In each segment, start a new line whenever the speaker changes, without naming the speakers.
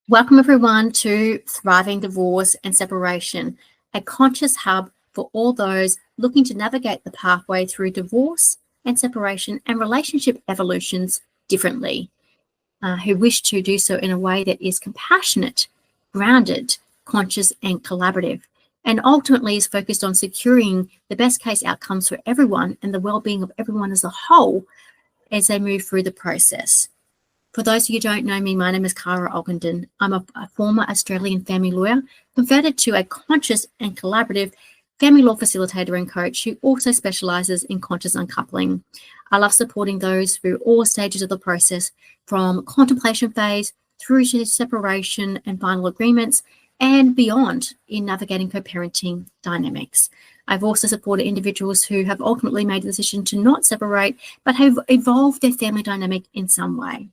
Welcome everyone to Thriving Divorce and Separation, a conscious hub for all those looking to navigate the pathway through divorce and separation and relationship evolutions differently, who wish to do so in a way that is compassionate, grounded, conscious and collaborative, and ultimately is focused on securing the best case outcomes for everyone and the well-being of everyone as a whole as they move through the process. For those of you who don't know me, my name is Cara Ogenden. I'm a former Australian family lawyer, converted to a conscious and collaborative family law facilitator and coach who also specialises in conscious uncoupling. I love supporting those through all stages of the process, from contemplation phase through to separation and final agreements and beyond in navigating co-parenting dynamics. I've also supported individuals who have ultimately made the decision to not separate, but have evolved their family dynamic in some way.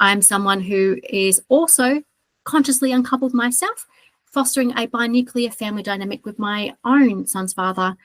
I'm someone who is also consciously uncoupled myself, fostering a binuclear family dynamic with my own son's father,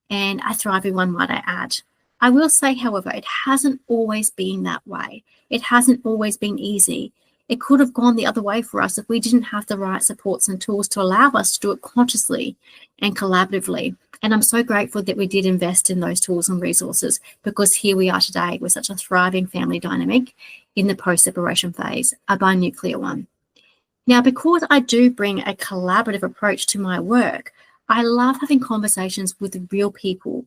and a thriving one, might I add. I will say, however, it hasn't always been that way. It hasn't always been easy. It could have gone the other way for us if we didn't have the right supports and tools to allow us to do it consciously and collaboratively. And I'm so grateful that we did invest in those tools and resources, because here we are today with such a thriving family dynamic in the post-separation phase, a binuclear one. Now, because I do bring a collaborative approach to my work, I love having conversations with real people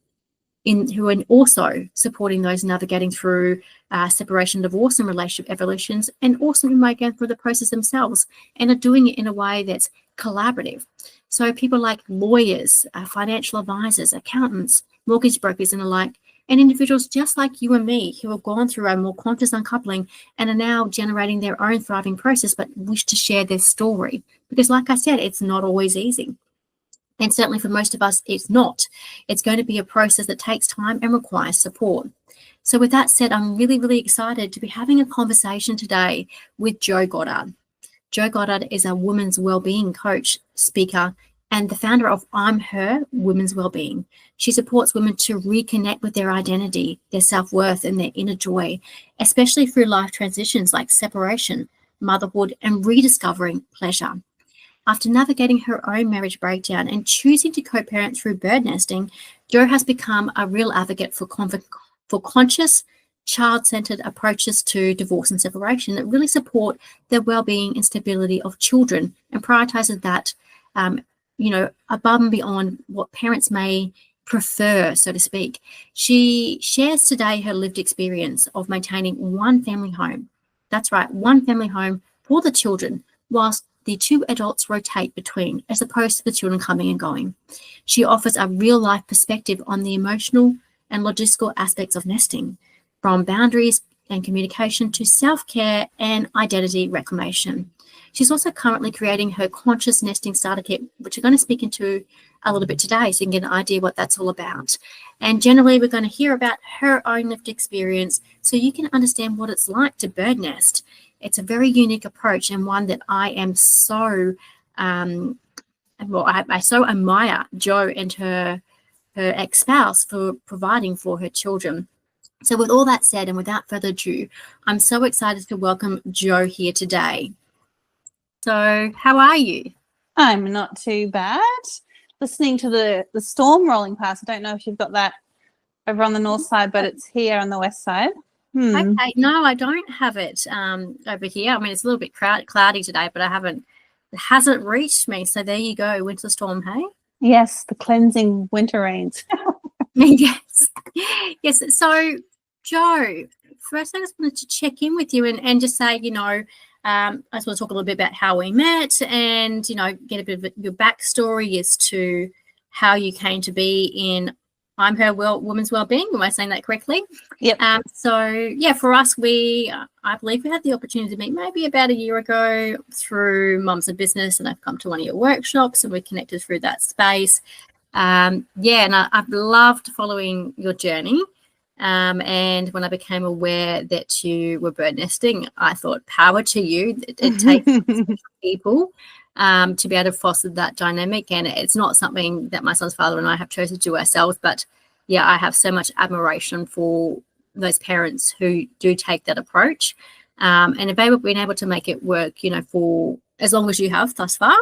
who are also supporting those navigating through separation, divorce and relationship evolutions, and also who might go through the process themselves and are doing it in a way that's collaborative. So people like lawyers, financial advisors, accountants, mortgage brokers and the like, and individuals just like you and me who have gone through a more conscious uncoupling and are now generating their own thriving process but wish to share their story. Because like I said, it's not always easy. And certainly for most of us, it's not. It's going to be a process that takes time and requires support. So with that said, I'm really, really excited to be having a conversation today with Jo Goddard. Jo Goddard is a women's wellbeing coach, speaker, and the founder of ImHER Women's Wellbeing. She supports women to reconnect with their identity, their self-worth, and their inner joy, especially through life transitions like separation, motherhood, and rediscovering pleasure. After navigating her own marriage breakdown and choosing to co-parent through bird nesting, Jo has become a real advocate for conscious, child-centered approaches to divorce and separation that really support the well-being and stability of children and prioritizes that, above and beyond what parents may prefer, so to speak. She shares today her lived experience of maintaining one family home. That's right, one family home for the children, whilst the two adults rotate between, as opposed to the children coming and going. She offers a real-life perspective on the emotional and logistical aspects of nesting, from boundaries and communication to self-care and identity reclamation. She's also currently creating her conscious nesting starter kit, which we're going to speak into a little bit today, so you can get an idea what that's all about. And generally, we're going to hear about her own lived experience so you can understand what it's like to bird nest. It's a very unique approach, and one that I am so, I so admire Jo and her ex-spouse for providing for her children. So with all that said, and without further ado, I'm so excited to welcome Jo here today. So how are you?
I'm not too bad. Listening to the storm rolling past. I don't know if you've got that over on the north side, but it's here on the west side.
Okay, no, I don't have it over here. I mean, it's a little bit cloudy today, but it hasn't reached me. So there you go, winter storm, hey?
Yes, the cleansing winter rains.
Yes. So, Jo, first I just wanted to check in with you and just say, I just want to talk a little bit about how we met and, get a bit of your backstory as to how you came to be in ImHER Women's Wellbeing. Am I saying that correctly?
Yep.
For us, I believe we had the opportunity to meet maybe about a year ago through Mums of Business, and I've come to one of your workshops and we connected through that space. And I've loved following your journey. And when I became aware that you were bird nesting, I thought, power to you. It takes people to be able to foster that dynamic. And it's not something that my son's father and I have chosen to do ourselves. But, I have so much admiration for those parents who do take that approach. And if they've been able to make it work, for as long as you have thus far,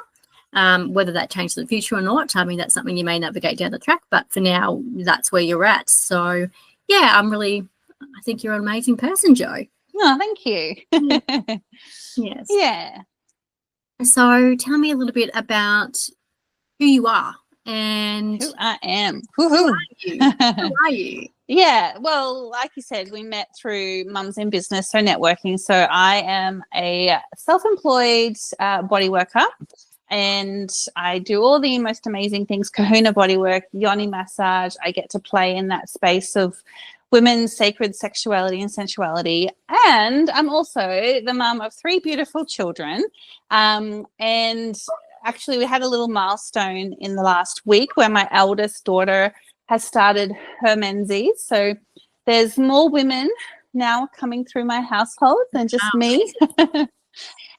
whether that changes in the future or not, I mean, that's something you may navigate down the track, but for now, that's where you're at. So, yeah, I think you're an amazing person, Jo.
Oh, thank you.
Yes.
Yeah.
So tell me a little bit about who you are and
Who I am.
who are you? Who are you?
Yeah, well, like you said, we met through Mums in Business, so networking. So I am a self-employed body worker, and I do all the most amazing things: kahuna bodywork, yoni massage. I get to play in that space of women's sacred sexuality and sensuality. And I'm also the mum of 3 beautiful children. And actually, we had a little milestone in the last week where my eldest daughter has started her menses. So there's more women now coming through my household than just me.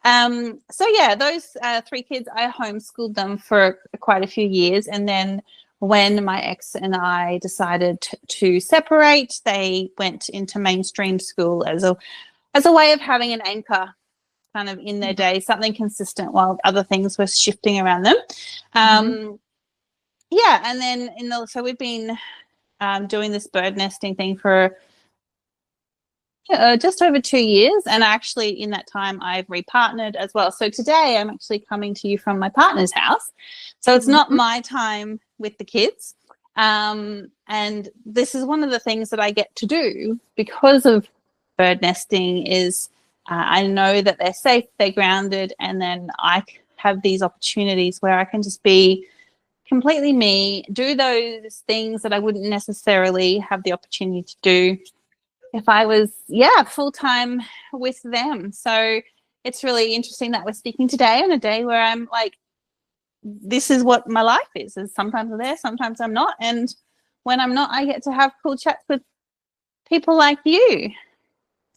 So yeah, those 3 kids, I homeschooled them for quite a few years. And then when my ex and I decided to separate, they went into mainstream school as a way of having an anchor kind of in their day, something consistent while other things were shifting around them. Yeah, and then so we've been doing this bird nesting thing for just over 2 years, and actually in that time I've repartnered as well. So today I'm actually coming to you from my partner's house, so it's not my time with the kids, and this is one of the things that I get to do because of bird nesting is I know that they're safe, they're grounded, and then I have these opportunities where I can just be completely me, do those things that I wouldn't necessarily have the opportunity to do if I was, full-time with them. So it's really interesting that we're speaking today on a day where I'm like, this is what my life is sometimes I'm there, sometimes I'm not. And when I'm not, I get to have cool chats with people like you.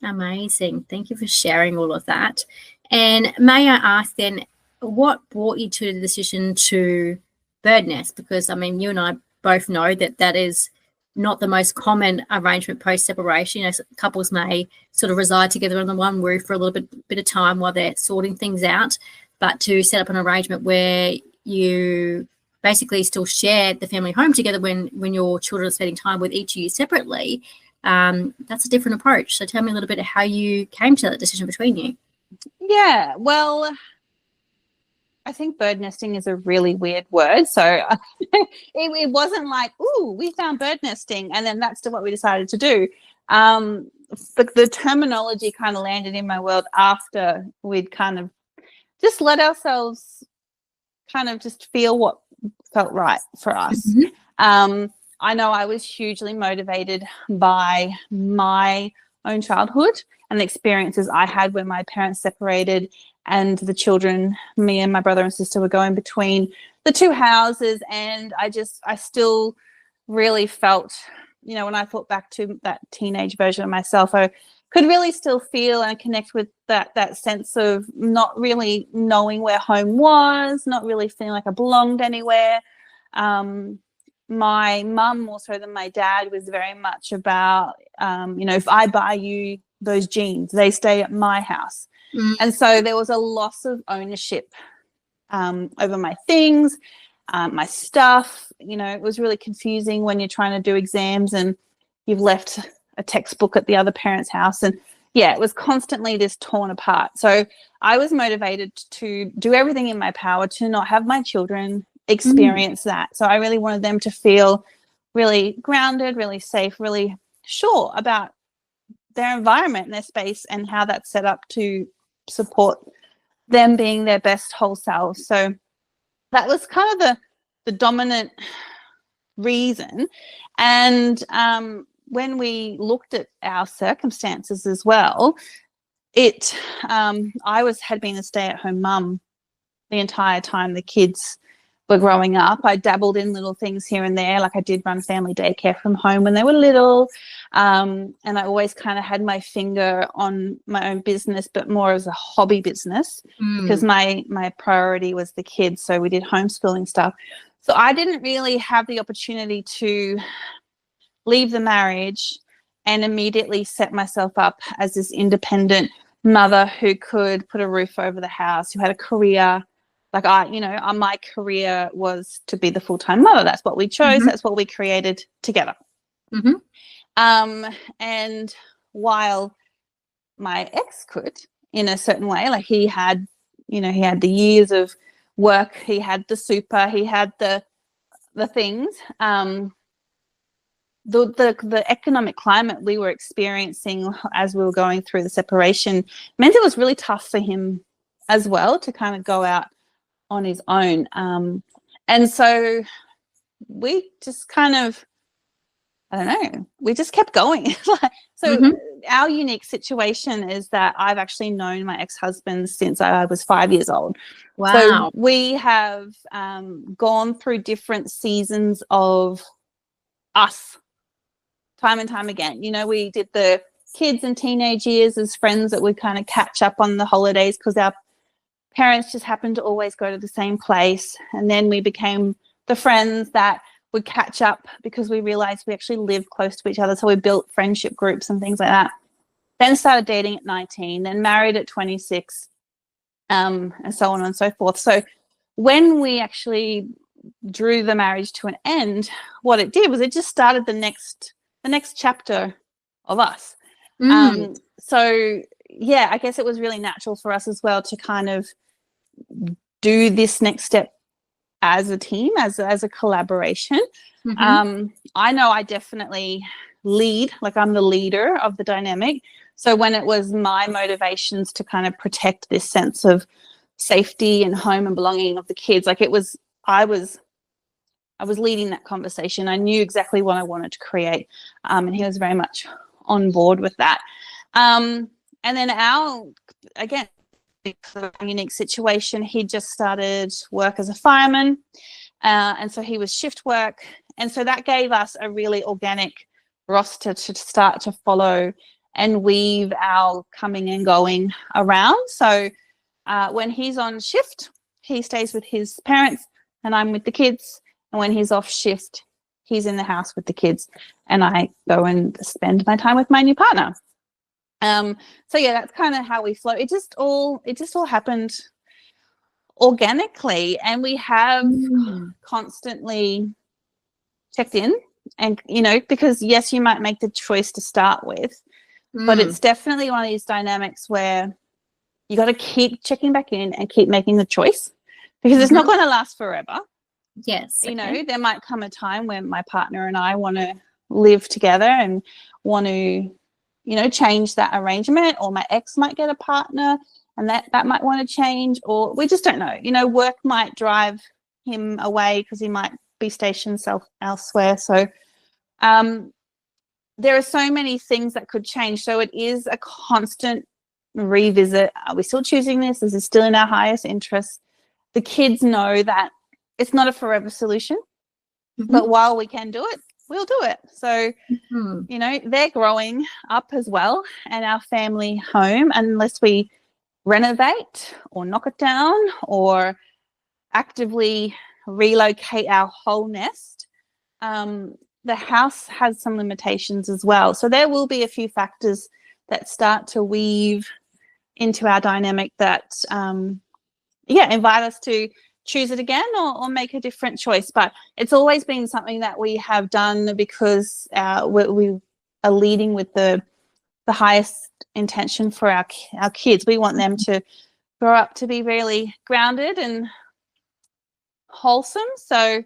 Amazing. Thank you for sharing all of that. And may I ask then, what brought you to the decision to bird nest? Because, I mean, you and I both know that is not the most common arrangement post-separation. Couples may sort of reside together under one roof for a little bit of time while they're sorting things out, but to set up an arrangement where you basically still share the family home together when your children are spending time with each of you separately, that's a different approach. So tell me a little bit of how you came to that decision between you.
Yeah, well, I think bird nesting is a really weird word. So it wasn't like, ooh, we found bird nesting and then that's what we decided to do. But the terminology kind of landed in my world after we'd kind of just let ourselves kind of just feel what felt right for us. I know I was hugely motivated by my own childhood and the experiences I had when my parents separated and the children, me and my brother and sister, were going between the 2 houses. And I still really felt, when I thought back to that teenage version of myself, I could really still feel and connect with that sense of not really knowing where home was, not really feeling like I belonged anywhere. My mum, more so than my dad, was very much about, if I buy you those jeans, they stay at my house. And so there was a loss of ownership over my things, my stuff. It was really confusing when you're trying to do exams and you've left a textbook at the other parent's house. And it was constantly this torn apart. So I was motivated to do everything in my power to not have my children experience that. So I really wanted them to feel really grounded, really safe, really sure about their environment and their space and how that's set up to support them being their best whole selves. So that was kind of the dominant reason. And when we looked at our circumstances as well, I had been a stay-at-home mum the entire time the kids were growing up. I dabbled in little things here and there, like I did run family daycare from home when they were little, and I always kind of had my finger on my own business, but more as a hobby business because my priority was the kids. So we did homeschooling stuff. So I didn't really have the opportunity to leave the marriage and immediately set myself up as this independent mother who could put a roof over the house, who had a career. Like my career was to be the full-time mother. That's what we chose. That's what we created together. And while my ex could, in a certain way, like he had the years of work, he had the super, he had the things. The economic climate we were experiencing as we were going through the separation meant it was really tough for him as well to kind of go out on his own. And so we just kind of, I don't know, we just kept going. Our unique situation is that I've actually known my ex-husband since I was 5 years old.
Wow.
So we have gone through different seasons of us time and time again. We did the kids and teenage years as friends that would kind of catch up on the holidays because our parents just happened to always go to the same place. And then we became the friends that would catch up because we realized we actually lived close to each other. So we built friendship groups and things like that. Then started dating at 19, then married at 26, and so on and so forth. So when we actually drew the marriage to an end, what it did was it just started the next chapter of us. So yeah, I guess it was really natural for us as well to kind of do this next step as a team, as a collaboration. I know I definitely lead, like I'm the leader of the dynamic. So when it was my motivations to kind of protect this sense of safety and home and belonging of the kids, like I was leading that conversation. I knew exactly what I wanted to create, and he was very much on board with that. And then again, because of a unique situation, he just started work as a fireman, and so he was shift work, and so that gave us a really organic roster to start to follow and weave our coming and going around. So when he's on shift, he stays with his parents and I'm with the kids, and when he's off shift, he's in the house with the kids and I go and spend my time with my new partner. So yeah, that's kind of how we flow. It just all happened organically, and we have constantly checked in, and because yes, you might make the choice to start with, but it's definitely one of these dynamics where you got to keep checking back in and keep making the choice, because it's not going to last forever.
Yes.
There might come a time when my partner and I want to live together and want to change that arrangement, or my ex might get a partner and that might want to change, or we just don't know. Work might drive him away because he might be stationed elsewhere. So there are so many things that could change. So it is a constant revisit. Are we still choosing this? Is it still in our highest interest? The kids know that it's not a forever solution, but while we can do it, we'll do it. So, they're growing up as well, and our family home, unless we renovate or knock it down or actively relocate our whole nest, the house has some limitations as well. So there will be a few factors that start to weave into our dynamic that, invite us to choose it again or make a different choice. But it's always been something that we have done because we are leading with the highest intention for our kids. We want them to grow up to be really grounded and wholesome. So,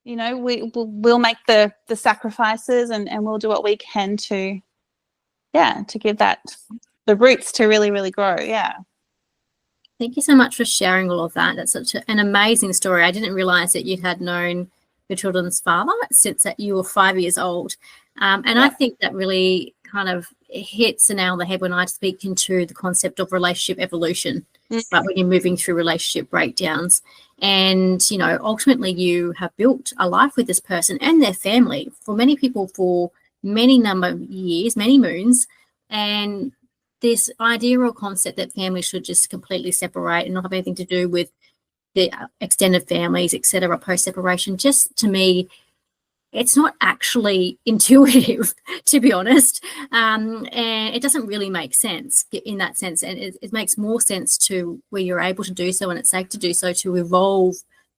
we'll make the sacrifices and we'll do what we can to give that the roots to really, really grow. Yeah.
Thank you so much for sharing all of that. That's such an amazing story. I didn't realize that you had known your children's father since that you were 5 years old. I think that really kind of hits the nail on the head when I speak into the concept of relationship evolution, right, when you're moving through relationship breakdowns. And, ultimately you have built a life with this person and their family for many people for many number of years, many moons. And this idea or concept that families should just completely separate and not have anything to do with the extended families, etc., post-separation, just to me it's not actually intuitive, to be honest. And it doesn't really make sense in that sense. And it makes more sense to where you're able to do so and it's safe to do so, to evolve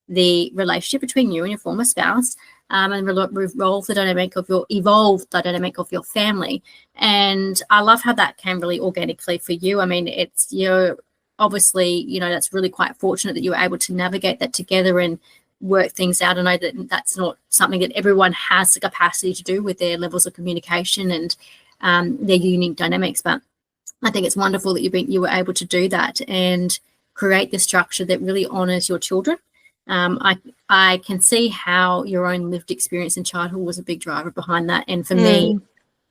the relationship between you and your former spouse, and evolve the dynamic of your family. And I love how that came really organically for you. I mean, you're obviously, that's really quite fortunate that you were able to navigate that together and work things out. I know that that's not something that everyone has the capacity to do with their levels of communication and their unique dynamics, but I think it's wonderful that you were able to do that and create the structure that really honors your children. I can see how your own lived experience in childhood was a big driver behind that, and for me,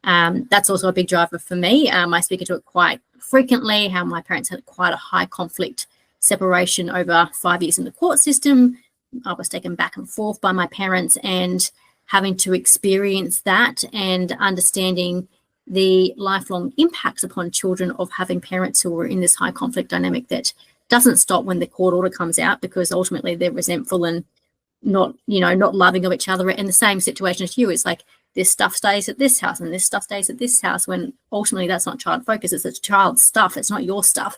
that's also a big driver for me. I speak into it quite frequently, how my parents had quite a high conflict separation over 5 years in the court system. I was taken back and forth by my parents, and having to experience that and understanding the lifelong impacts upon children of having parents who are in this high conflict dynamic that doesn't stop when the court order comes out, because ultimately they're resentful and not loving of each other. And the same situation as you, it's like this stuff stays at this house and this stuff stays at this house, when ultimately that's not child focus, it's a child's stuff, it's not your stuff.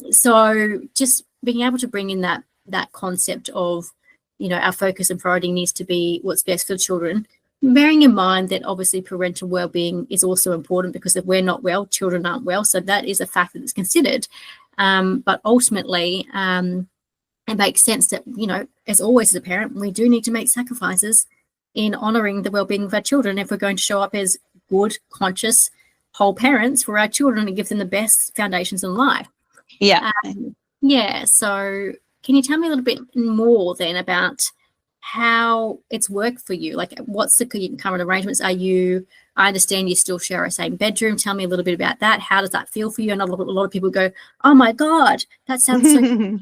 So just being able to bring in that concept of, our focus and priority needs to be what's best for children, bearing in mind that obviously parental well-being is also important, because if we're not well, children aren't well. So that is a factor that's considered. But ultimately, it makes sense that, as always as a parent, we do need to make sacrifices in honouring the well-being of our children if we're going to show up as good, conscious, whole parents for our children and give them the best foundations in life.
Yeah.
So can you tell me a little bit more then about how it's worked for you? Like, what's the current arrangements? I understand you still share a same bedroom. Tell me a little bit about that. How does that feel for you? And a lot of people go, oh my God, that sounds so cute.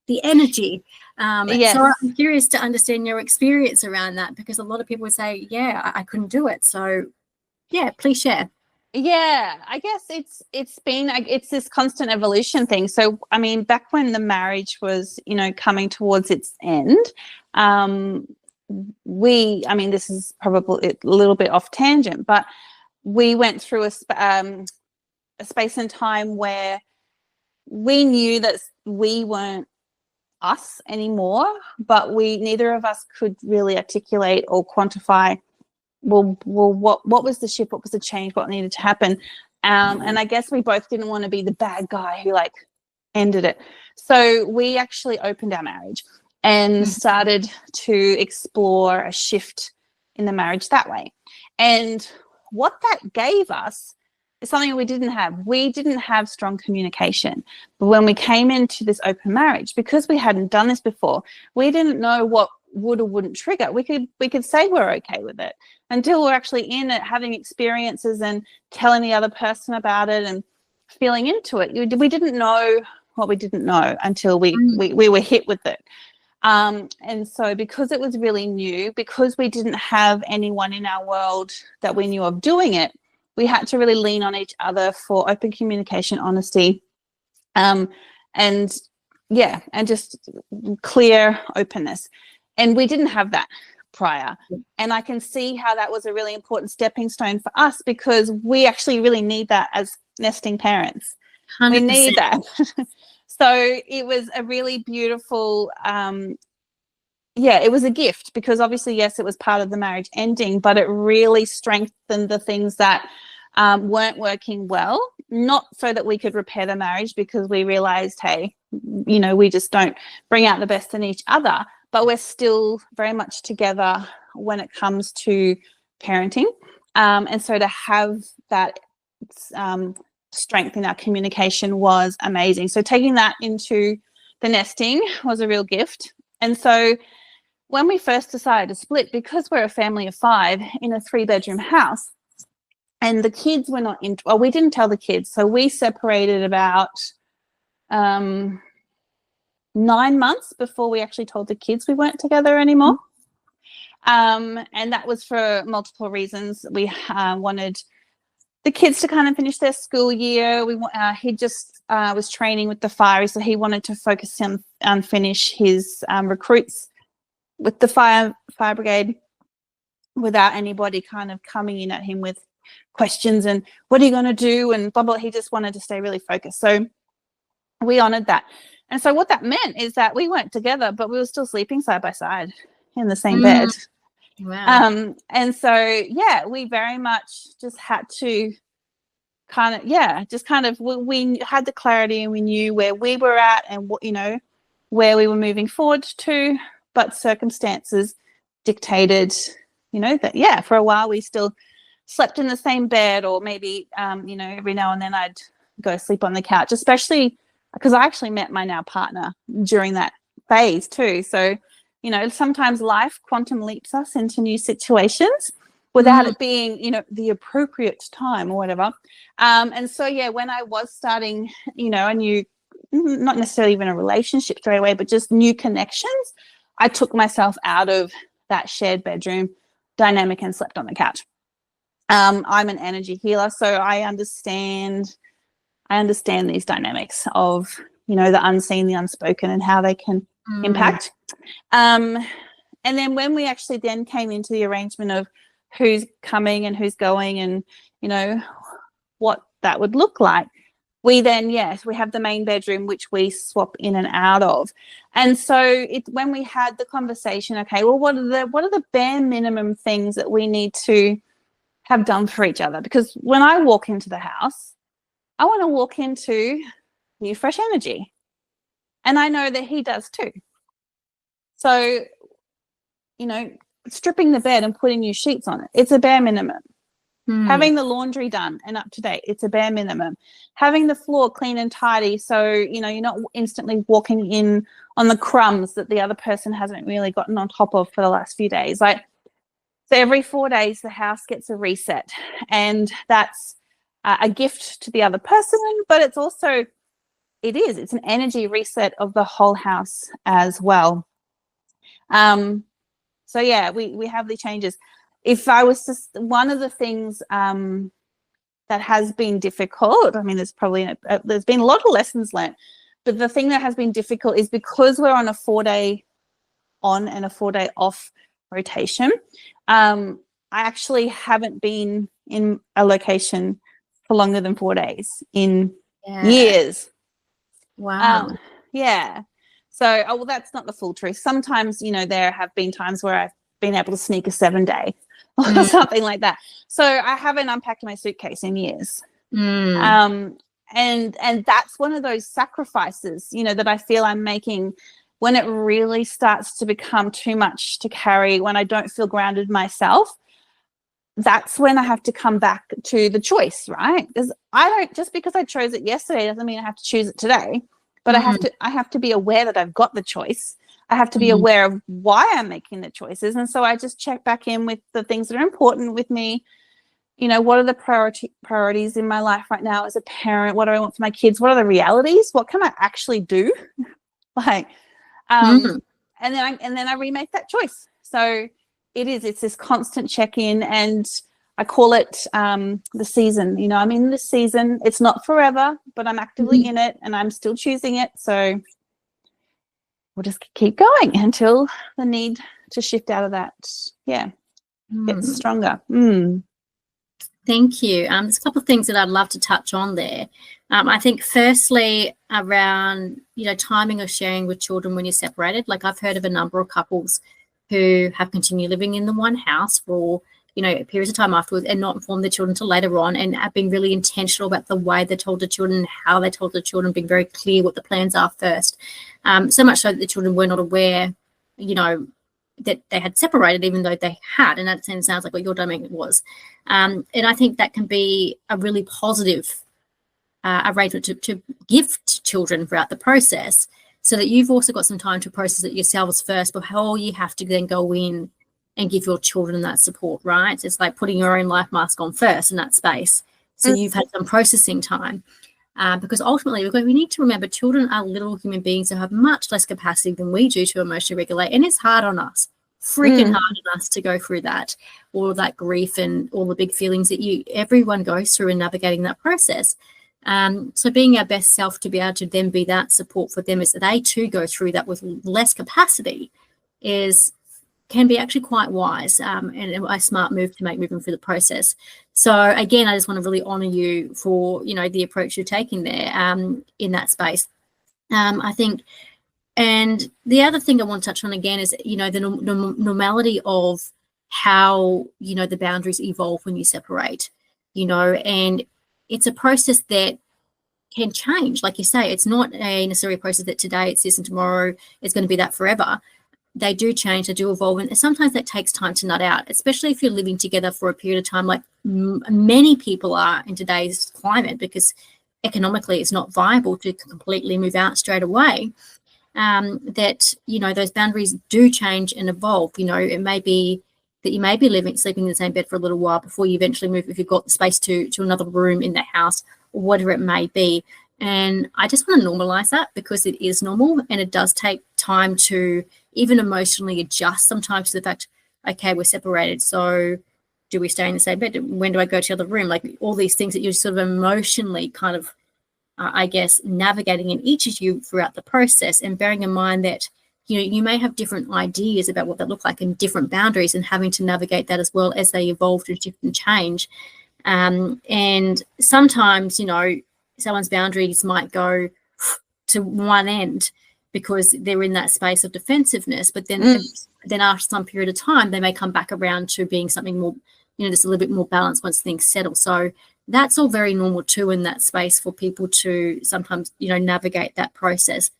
The energy.
Yes.
So I'm curious to understand your experience around that, because a lot of people would say, yeah, I couldn't do it. So yeah, please share.
Yeah, I guess it's this constant evolution thing. So, I mean, back when the marriage was, coming towards its end, this is probably a little bit off tangent, but we went through a space and time where we knew that we weren't us anymore, but neither of us could really articulate or quantify what was the shift, what was the change, what needed to happen. And I guess we both didn't want to be the bad guy who ended it. So we actually opened our marriage and started to explore a shift in the marriage that way. And what that gave us is something we didn't have. We didn't have strong communication. But when we came into this open marriage, because we hadn't done this before, we didn't know what would or wouldn't trigger. We could say we're okay with it until we're actually in it, having experiences and telling the other person about it and feeling into it. We didn't know what we didn't know until we were hit with it. And so because it was really new, because we didn't have anyone in our world that we knew of doing it, we had to really lean on each other for open communication, honesty, and just clear openness. And we didn't have that prior. And I can see how that was a really important stepping stone for us, because we actually really need that as nesting parents. 100%. We need that. So it was a really beautiful, it was a gift, because obviously, yes, it was part of the marriage ending, but it really strengthened the things that weren't working well, not so that we could repair the marriage, because we realized, hey, we just don't bring out the best in each other, but we're still very much together when it comes to parenting. And so to have that strength in our communication was amazing. So taking that into the nesting was a real gift. And so when we first decided to split, because we're a family of 5 in a 3-bedroom house, and the kids were not we didn't tell the kids. So we separated about 9 months before we actually told the kids we weren't together anymore. And that was for multiple reasons. We wanted the kids to kind of finish their school year. He just was training with the fire, so he wanted to focus on finish his recruits with the fire brigade. without anybody kind of coming in at him with questions and what are you going to do and blah, blah. He just wanted to stay really focused. So we honored that. And so what that meant is that we weren't together, but we were still sleeping side by side in the same bed.
Wow.
And so, yeah, we very much just had to kind of, we had the clarity and we knew where we were at and what, you know, where we were moving forward to, but circumstances dictated, you know, that, yeah, for a while we still slept in the same bed, or maybe, you know, every now and then I'd go sleep on the couch, especially because I actually met my now partner during that phase too. So, you know, sometimes life quantum leaps us into new situations without it being, you know, the appropriate time or whatever. And so, yeah, when I was starting, you know, a new, not necessarily even a relationship straight away, but just new connections, I took myself out of that shared bedroom dynamic and slept on the couch. I'm an energy healer, so I understand these dynamics of, you know, the unseen, the unspoken, and how they can impact. And then when we actually then came into the arrangement of who's coming and who's going and, you know, what that would look like, we then, yes, we have the main bedroom, which we swap in and out of. And so when we had the conversation, okay, well, what are the bare minimum things that we need to have done for each other? Because when I walk into the house, I want to walk into new, fresh energy. And I know that he does too. So, you know, stripping the bed and putting new sheets on it, it's a bare minimum. Having the laundry done and up to date, it's a bare minimum. Having the floor clean and tidy, so, you know, you're not instantly walking in on the crumbs that the other person hasn't really gotten on top of for the last few days. Like, so every 4 days, the house gets a reset. And that's a gift to the other person, but it's also, it's an energy reset of the whole house as well. So yeah, we have the changes. If I was just, one of the things that has been difficult, I mean, there's been a lot of lessons learned, but the thing that has been difficult is because we're on a 4-day on and a 4-day off rotation. I actually haven't been in a location for longer than 4 days in years.
Wow.
Yeah. So, well, that's not the full truth. Sometimes, you know, there have been times where I've been able to sneak a 7-day or something like that. So I haven't unpacked my suitcase in years. And that's one of those sacrifices, you know, that I feel I'm making when it really starts to become too much to carry, when I don't feel grounded myself. That's when I have to come back to the choice, right? Because just because I chose it yesterday doesn't mean I have to choose it today. But I have to be aware that I've got the choice. I have to be aware of why I'm making the choices. And so I just check back in with the things that are important with me. You know, what are the priorities in my life right now as a parent? What do I want for my kids? What are the realities? What can I actually do? And then I remake that choice. So it's this constant check-in, and I call it the season. You know, I'm in this season. It's not forever, but I'm actively in it, and I'm still choosing it. So we'll just keep going until the need to shift out of that, gets stronger.
Thank you. There's a couple of things that I'd love to touch on there. I think firstly around, you know, timing of sharing with children when you're separated. Like, I've heard of a number of couples who have continued living in the one house for, you know, periods of time afterwards and not informed their children until later on, and have been really intentional about the way they told the children, how they told the children, being very clear what the plans are first. So much so that the children were not aware, you know, that they had separated, even though they had, and that sounds like what your dynamic was. And I think that can be a really positive arrangement to give to children throughout the process, so that you've also got some time to process it yourselves first before you have to then go in and give your children that support, right? It's like putting your own life mask on first in that space. So you've had some processing time. Because ultimately we need to remember children are little human beings who have much less capacity than we do to emotionally regulate, and it's hard on us, freaking hard on us to go through that, all of that grief and all the big feelings that everyone goes through in navigating that process. So being our best self to be able to then be that support for them as they too go through that with less capacity is can be actually quite wise and a smart move to make moving through the process. So again, I just want to really honour you for, you know, the approach you're taking there in that space. I think, and the other thing I want to touch on again is, you know, the normality of how, you know, the boundaries evolve when you separate, you know, and it's a process that can change. Like you say, it's not a necessary process that today it's this and tomorrow it's going to be that forever. They do change, they do evolve, and sometimes that takes time to nut out, especially if you're living together for a period of time, like many people are in today's climate, because economically it's not viable to completely move out straight away. That, you know, those boundaries do change and evolve. You know, it may be that you may be sleeping in the same bed for a little while before you eventually move, if you've got the space to another room in the house, or whatever it may be. And I just want to normalize that, because it is normal, and it does take time to even emotionally adjust sometimes to the fact, okay, we're separated, so do we stay in the same bed? When do I go to the other room? Like all these things that you're sort of emotionally kind of, I guess, navigating in each of you throughout the process, and bearing in mind that, you know, you may have different ideas about what that look like and different boundaries, and having to navigate that as well as they evolve and shift and change. And sometimes, you know, someone's boundaries might go to one end because they're in that space of defensiveness, but then after some period of time, they may come back around to being something more, you know, just a little bit more balanced once things settle. So that's all very normal too in that space for people to sometimes, you know, navigate that process.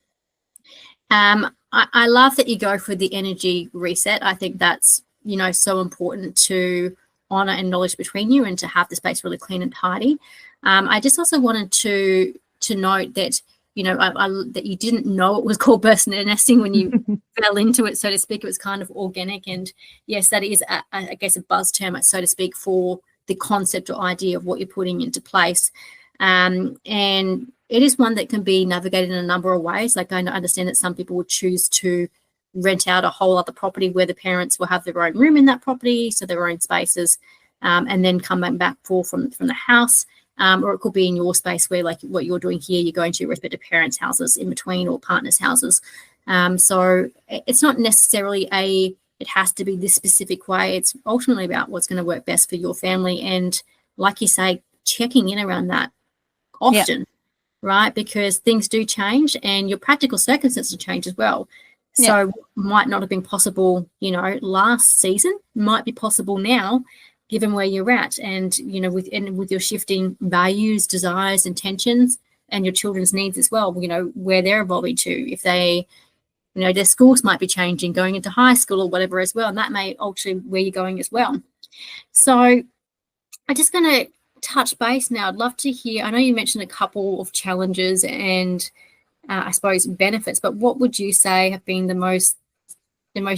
I love that you go for the energy reset. I think that's, you know, so important to honour and acknowledge between you, and to have the space really clean and tidy. I just also wanted to note that, you know, that you didn't know it was called birth nesting when you fell into it, so to speak. It was kind of organic, and yes, that is, I guess, a buzz term, so to speak, for the concept or idea of what you're putting into place. And it is one that can be navigated in a number of ways. Like, I understand that some people would choose to rent out a whole other property where the parents will have their own room in that property, so their own spaces, and then come back from the house. Or it could be in your space where, like what you're doing here, you're going to your respective parents' houses in between, or partners' houses. So it's not necessarily it has to be this specific way. It's ultimately about what's going to work best for your family. And like you say, checking in around that often, right? Because things do change, and your practical circumstances change as well. So might not have been possible, you know, last season, might be possible now, given where you're at, and, you know, with your shifting values, desires, intentions, and your children's needs as well, you know, where they're evolving to. If they, you know, their schools might be changing, going into high school or whatever as well, and that may alter where you're going as well. So I'm just going to touch base now. I'd love to hear, I know you mentioned a couple of challenges and I suppose benefits, but what would you say have been the most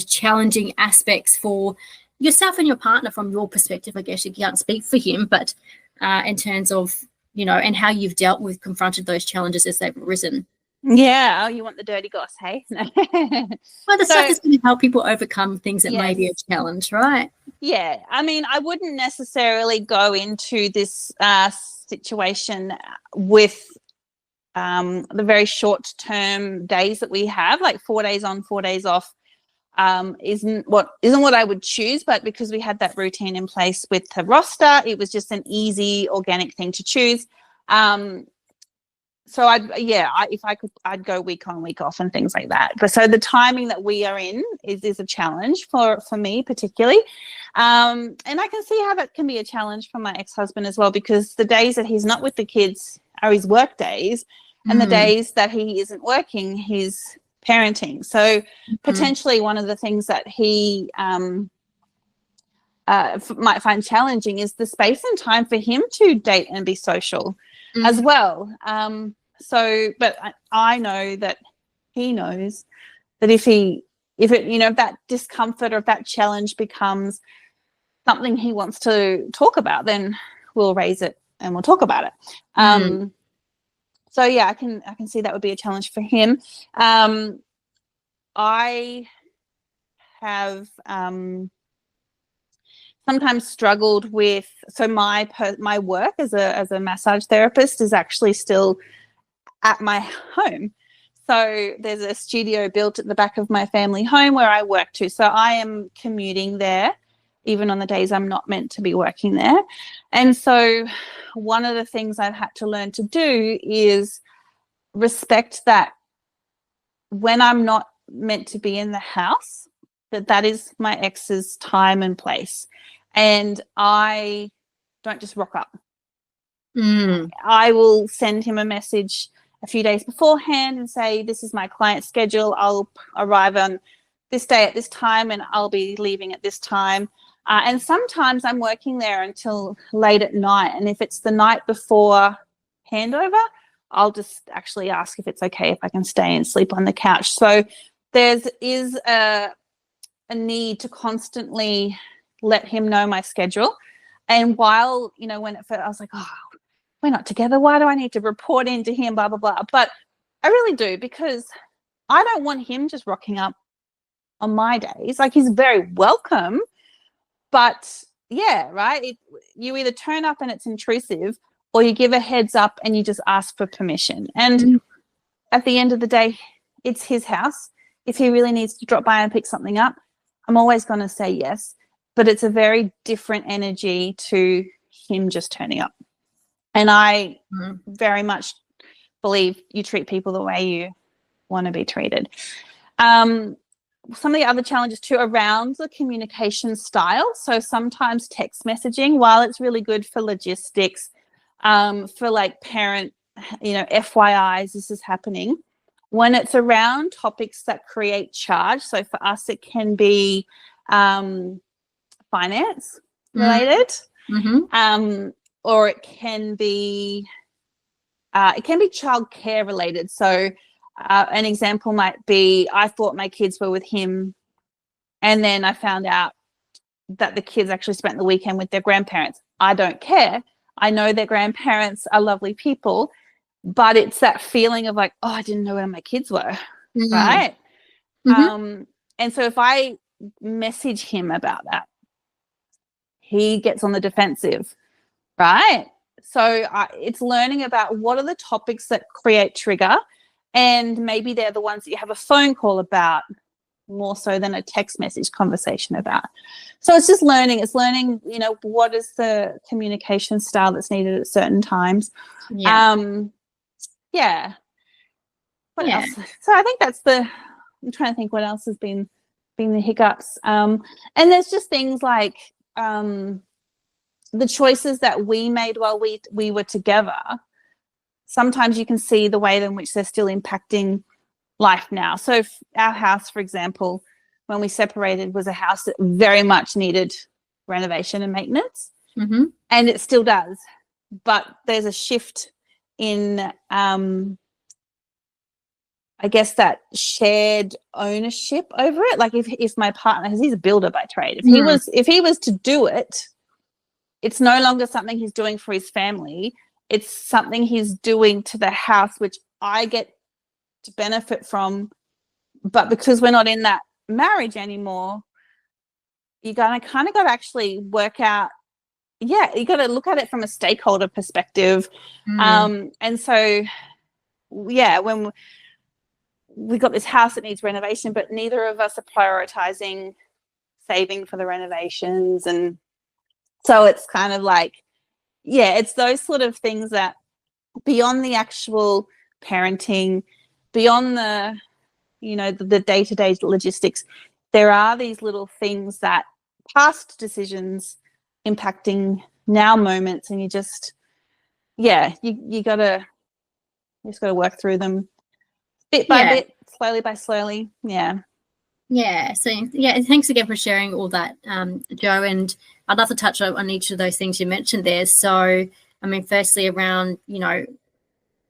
challenging aspects for yourself and your partner from your perspective? I guess you can't speak for him, but in terms of, you know, and how you've confronted those challenges as they've arisen.
Yeah. Oh, you want the dirty goss, hey? No.
Well, the stuff is going to help people overcome things that may be a challenge, right?
Yeah. I mean, I wouldn't necessarily go into this situation with the very short-term days that we have, like 4 days on, 4 days off. Isn't what I would choose, but because we had that routine in place with the roster, it was just an easy organic thing to choose. So if I could, I'd go week on, week off and things like that. But so the timing that we are in is a challenge for me particularly. And I can see how that can be a challenge for my ex-husband as well, because the days that he's not with the kids are his work days, and the days that he isn't working, he's parenting. So potentially one of the things that he might find challenging is the space and time for him to date and be social as well. But I know that he knows that if that discomfort or if that challenge becomes something he wants to talk about, then we'll raise it and we'll talk about it. So yeah, I can see that would be a challenge for him. I have sometimes struggled with, so my work as a massage therapist is actually still at my home. So there's a studio built at the back of my family home where I work to. So I am commuting there, even on the days I'm not meant to be working there. And so one of the things I've had to learn to do is respect that when I'm not meant to be in the house, that is my ex's time and place. And I don't just rock up. I will send him a message a few days beforehand and say, this is my client schedule. I'll arrive on this day at this time and I'll be leaving at this time. And sometimes I'm working there until late at night. And if it's the night before handover, I'll just actually ask if it's okay if I can stay and sleep on the couch. So there is a need to constantly let him know my schedule. And while, when at first I was like, oh, we're not together. Why do I need to report into him, blah, blah, blah. But I really do, because I don't want him just rocking up on my days. Like, he's very welcome. But, yeah, right, you either turn up and it's intrusive, or you give a heads up and you just ask for permission. And at the end of the day, it's his house. If he really needs to drop by and pick something up, I'm always going to say yes. But it's a very different energy to him just turning up. And I very much believe you treat people the way you want to be treated. Some of the other challenges too around the communication style. So sometimes text messaging, while it's really good for logistics, for like parent, FYIs, this is happening. When it's around topics that create charge, so for us it can be finance related, or it can be childcare related. So an example might be, I thought my kids were with him, and then I found out that the kids actually spent the weekend with their grandparents. I don't care. I know their grandparents are lovely people, but it's that feeling of like, oh, I didn't know where my kids were, right? And so if I message him about that, he gets on the defensive, right? So it's learning about what are the topics that create trigger, and maybe they're the ones that you have a phone call about more so than a text message conversation about. So it's just learning. It's learning, what is the communication style that's needed at certain times. What else? So I think I'm trying to think what else has been the hiccups. And there's just things like the choices that we made while we were together. Sometimes you can see the way in which they're still impacting life now. So our house, for example, when we separated, was a house that very much needed renovation and maintenance, and it still does. But there's a shift in, I guess, that shared ownership over it. Like if my partner, because he's a builder by trade, if he was to do it, it's no longer something he's doing for his family. It's something he's doing to the house, which I get to benefit from. But because we're not in that marriage anymore, you kind of got to actually work out, you got to look at it from a stakeholder perspective. And so, when we got this house that needs renovation, but neither of us are prioritizing saving for the renovations. And so it's kind of like, it's those sort of things that beyond the actual parenting, beyond the, the day-to-day logistics, there are these little things that past decisions impacting now moments, and you just, you just got to work through them bit by bit, slowly by slowly.
So thanks again for sharing all that, Jo, and I'd love to touch on each of those things you mentioned there. So firstly around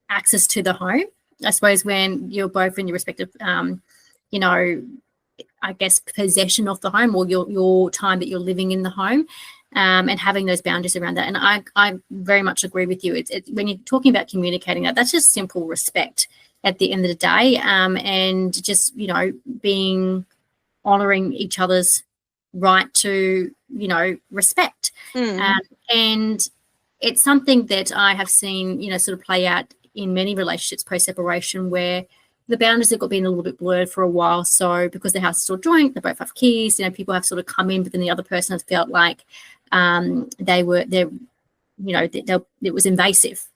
access to the home. I suppose when you're both in your respective I guess possession of the home, or your time that you're living in the home, and having those boundaries around that. And I very much agree with you. It's when you're talking about communicating that's just simple respect at the end of the day, and just honoring each other's right to respect. And it's something that I have seen sort of play out in many relationships post separation, where the boundaries have been a little bit blurred for a while. So because the house is still joint, they both have keys, you know, people have sort of come in, but then the other person has felt like it was invasive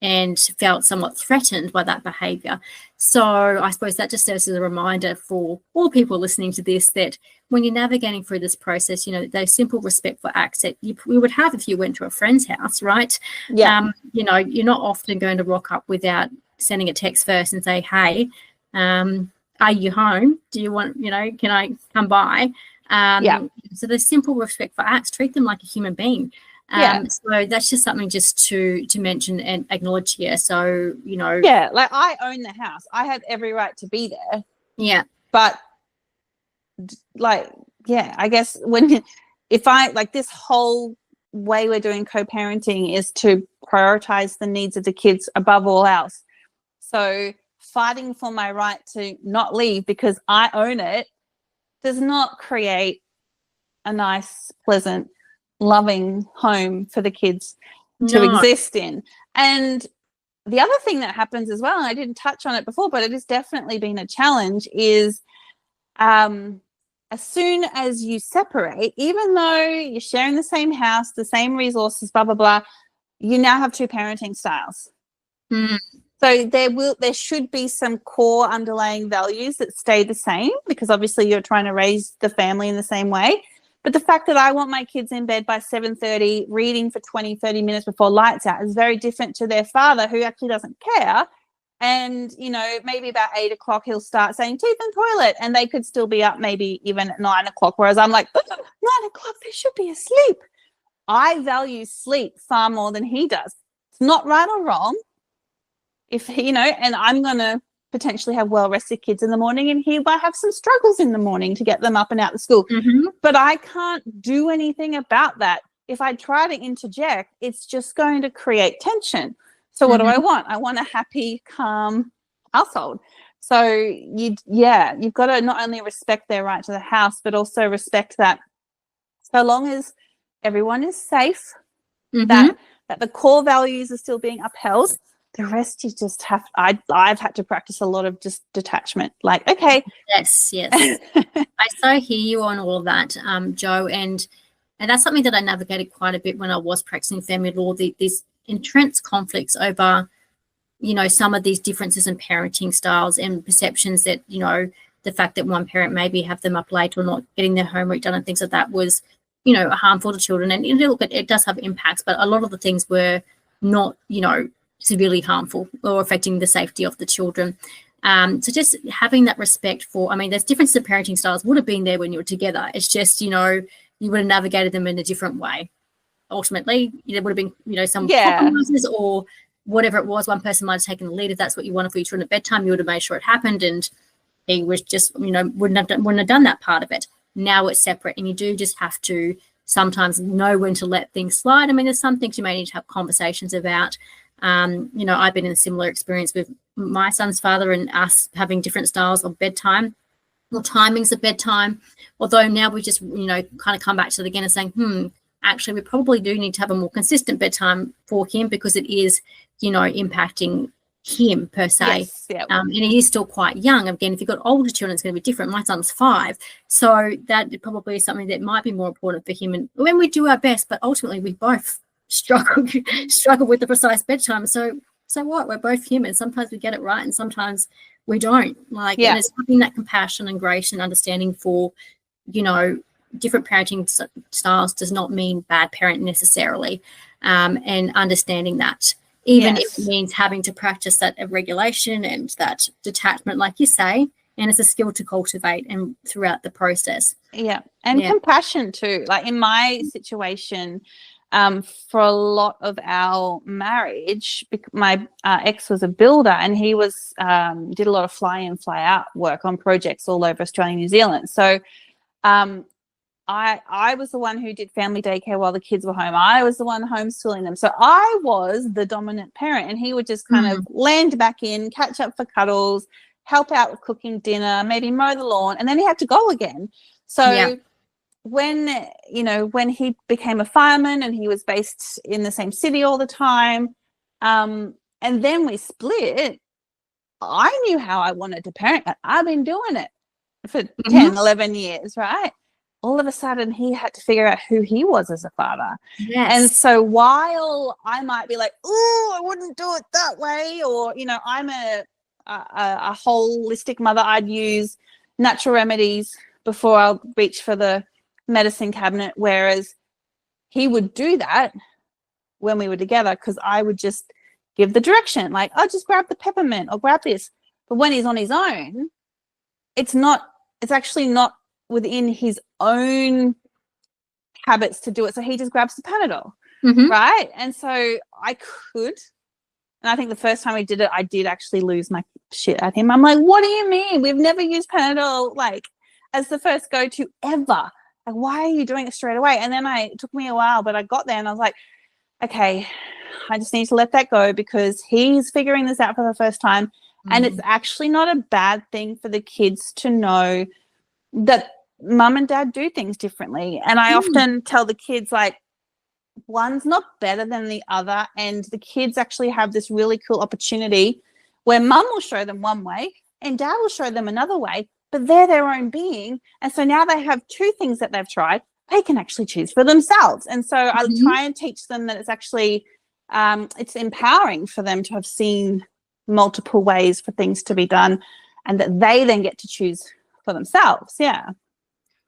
and felt somewhat threatened by that behaviour. So I suppose that just serves as a reminder for all people listening to this that when you're navigating through this process, you know, those simple respectful acts that you would have if you went to a friend's house, right?
Yeah.
You know, you're not often going to rock up without sending a text first and say, hey, are you home? Do you want, you know, can I come by? So the simple respectful acts, treat them like a human being. So that's just something just to mention and acknowledge here. So, you know.
Yeah, like I own the house. I have every right to be there.
Yeah.
But like, yeah, I guess this whole way we're doing co-parenting is to prioritize the needs of the kids above all else. So fighting for my right to not leave because I own it does not create a nice, pleasant, loving home for the kids to exist in. And the other thing that happens as well, and I didn't touch on it before, but it has definitely been a challenge, is as soon as you separate, even though you're sharing the same house, the same resources, blah, blah, blah, you now have two parenting styles. So there should be some core underlying values that stay the same, because obviously you're trying to raise the family in the same way. But the fact that I want my kids in bed by 7:30, reading for 20, 30 minutes before lights out is very different to their father, who actually doesn't care. And, you know, maybe about 8 o'clock, he'll start saying teeth and toilet, and they could still be up maybe even at 9 o'clock. Whereas I'm like, 9 o'clock, they should be asleep. I value sleep far more than he does. It's not right or wrong. If, you know, and I'm going to potentially have well-rested kids in the morning, and he might have some struggles in the morning to get them up and out of school. But I can't do anything about that. If I try to interject, it's just going to create tension. So what do I want? I want a happy, calm household. So you've got to not only respect their right to the house, but also respect that so long as everyone is safe, that the core values are still being upheld. The rest you just have. I've had to practice a lot of just detachment. Like, okay,
yes, I so hear you on all of that, Jo, and that's something that I navigated quite a bit when I was practicing family law. These entrenched conflicts over, you know, some of these differences in parenting styles and perceptions that, you know, the fact that one parent maybe have them up late or not getting their homework done and things like that was, you know, harmful to children. And it does have impacts, but a lot of the things were not, you know, severely harmful or affecting the safety of the children. So just having that respect for, I mean, there's differences in parenting styles would have been there when you were together. It's just, you know, you would have navigated them in a different way. Ultimately, there would have been, you know, some compromises or whatever it was. One person might have taken the lead. If that's what you wanted for your children at bedtime, you would have made sure it happened, and he was just, you know, wouldn't have done that part of it. Now it's separate, and you do just have to sometimes know when to let things slide. I mean, there's some things you may need to have conversations about. You know, I've been in a similar experience with my son's father and us having different styles of bedtime or timings of bedtime. Although now we just, you know, kind of come back to it again and saying, actually, we probably do need to have a more consistent bedtime for him, because it is, you know, impacting him per se.
Yes, yeah.
And he is still quite young. Again, if you've got older children, it's going to be different. My son's 5. So that probably is something that might be more important for him. And when we do our best, but ultimately we both struggle with the precise bedtime. So what? We're both human. Sometimes we get it right and sometimes we don't. And it's having that compassion and grace and understanding for, you know, different parenting styles does not mean bad parent necessarily, and understanding that, even if it means having to practice that regulation and that detachment, like you say, and it's a skill to cultivate and throughout the process.
Yeah, and compassion too. Like in my situation, for a lot of our marriage, my ex was a builder, and he was did a lot of fly in, fly out work on projects all over Australia and New Zealand. So I was the one who did family daycare while the kids were home. I was the one homeschooling them. So I was the dominant parent, and he would just kind of land back in, catch up for cuddles, help out with cooking dinner, maybe mow the lawn, and then he had to go again. So when he became a fireman and he was based in the same city all the time, and then we split, I knew how I wanted to parent, and I've been doing it for
Mm-hmm.
10, 11 years, right? All of a sudden, he had to figure out who he was as a father.
Yes.
And so while I might be like, oh, I wouldn't do it that way, or, you know, I'm a holistic mother, I'd use natural remedies before I'll reach for the medicine cabinet, whereas he would do that when we were together because I would just give the direction, like, oh, just grab the peppermint or grab this. But when he's on his own, it's actually not within his own habits to do it. So he just grabs the Panadol,
Mm-hmm.
right? And so I could, and I think the first time we did it, I did actually lose my shit at him. I'm like, what do you mean? We've never used Panadol, like, as the first go-to ever. Like, why are you doing it straight away? And then it took me a while, but I got there and I was like, okay, I just need to let that go because he's figuring this out for the first time. And it's actually not a bad thing for the kids to know that mum and dad do things differently. And I often tell the kids, like, one's not better than the other. And the kids actually have this really cool opportunity where mum will show them one way and dad will show them another way, but they're their own being. And so now they have two things that they've tried. They can actually choose for themselves. And so I try and teach them that it's actually, it's empowering for them to have seen multiple ways for things to be done and that they then get to choose for themselves. Yeah.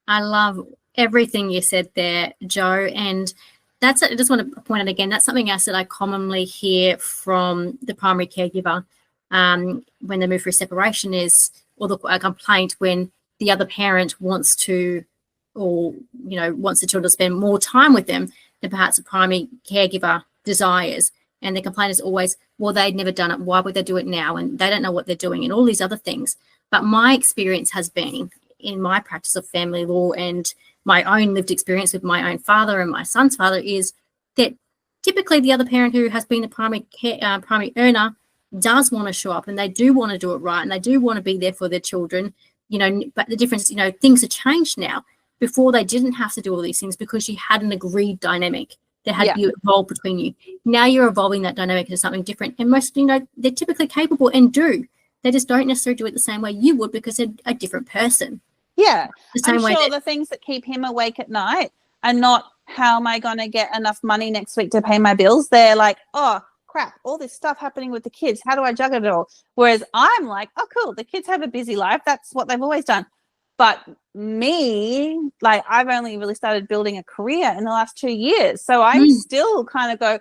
I love everything you said there, Jo. And I just want to point out again, that's something else that I commonly hear from the primary caregiver when they move through separation or a complaint when the other parent wants to, or, you know, wants the children to spend more time with them than perhaps the primary caregiver desires. And the complaint is always, well, they'd never done it. Why would they do it now? And they don't know what they're doing and all these other things. But my experience has been in my practice of family law and my own lived experience with my own father and my son's father is that typically the other parent who has been the primary earner does want to show up and they do want to do it right and they do want to be there for their children, you know, but the difference, you know, things have changed now. Before they didn't have to do all these things because you had an agreed dynamic that had you evolved between you. Now you're evolving that dynamic into something different. And most, you know, they're typically capable and do. They just don't necessarily do it the same way you would because they're a different person.
Yeah.
The same
I'm
way
sure the things that keep him awake at night are not how am I going to get enough money next week to pay my bills. They're like, oh, crap, all this stuff happening with the kids. How do I juggle it all? Whereas I'm like, oh, cool, the kids have a busy life. That's what they've always done. But me, like, I've only really started building a career in the last 2 years. So I'm still kind of go,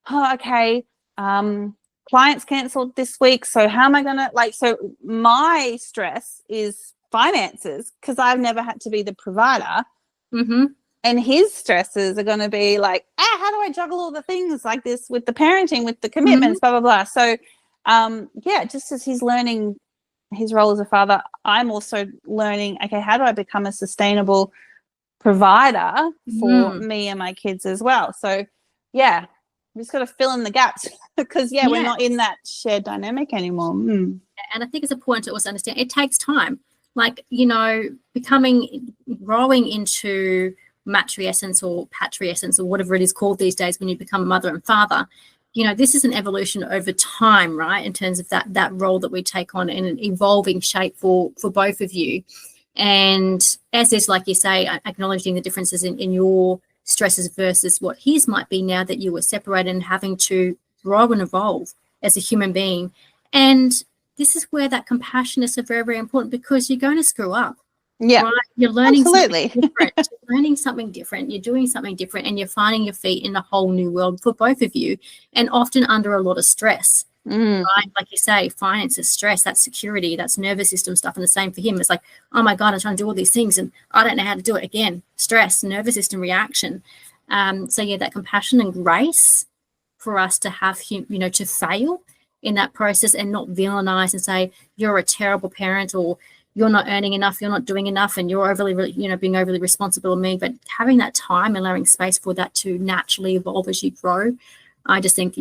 oh, okay, clients cancelled this week. So how am I going to, like, so my stress is finances because I've never had to be the provider.
Mm-hmm.
And his stresses are going to be like, how do I juggle all the things like this with the parenting, with the commitments, blah, blah, blah. So, yeah, just as he's learning his role as a father, I'm also learning, okay, how do I become a sustainable provider for me and my kids as well? So, yeah, we just got to fill in the gaps because, we're not in that shared dynamic anymore.
And I think it's important to also understand it takes time. Like, you know, growing into matri-essence or patri-essence or whatever it is called these days when you become a mother and father, you know, this is an evolution over time, right, in terms of that role that we take on in an evolving shape for both of you. And as is, like you say, acknowledging the differences in your stresses versus what his might be now that you were separated and having to grow and evolve as a human being. And this is where that compassion is so very, very important because you're going to screw up.
Yeah,
right? You're learning
absolutely.
something different. You're learning something different. You're doing something different, and you're finding your feet in a whole new world for both of you, and often under a lot of stress. Right? Like you say, finances, stress, that's security, that's nervous system stuff, and the same for him. It's like, oh my God, I'm trying to do all these things, and I don't know how to do it again. Stress, nervous system reaction. So yeah, that compassion and grace for us to have him, you know, to fail in that process and not villainize and say you're a terrible parent or you're not earning enough, you're not doing enough, and you're overly, you know, being overly responsible of me. But having that time, allowing space for that to naturally evolve as you grow, I just think,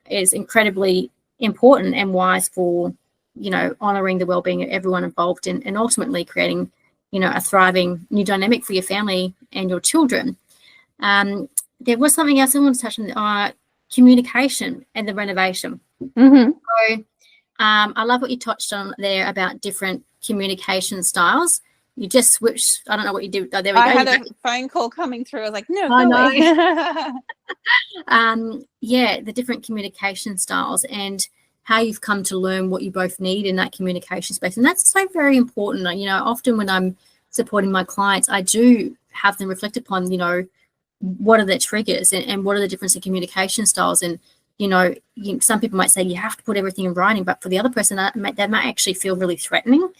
is incredibly important and wise for, you know, honouring the well-being of everyone involved and ultimately creating, you know, a thriving new dynamic for your family and your children. There was something else I want to touch on, communication and the renovation. So I love what you touched on there about different communication styles. You just switched. I don't know what you did. Oh, there we go.
I had a phone call coming through. I was like, no,
Oh,
go
no.
away.
Yeah, the different communication styles and how you've come to learn what you both need in that communication space. And that's so very important. You know, often when I'm supporting my clients, I do have them reflect upon, you know, what are their triggers and what are the difference in communication styles. And, you know, some people might say you have to put everything in writing, but for the other person, that might actually feel really threatening.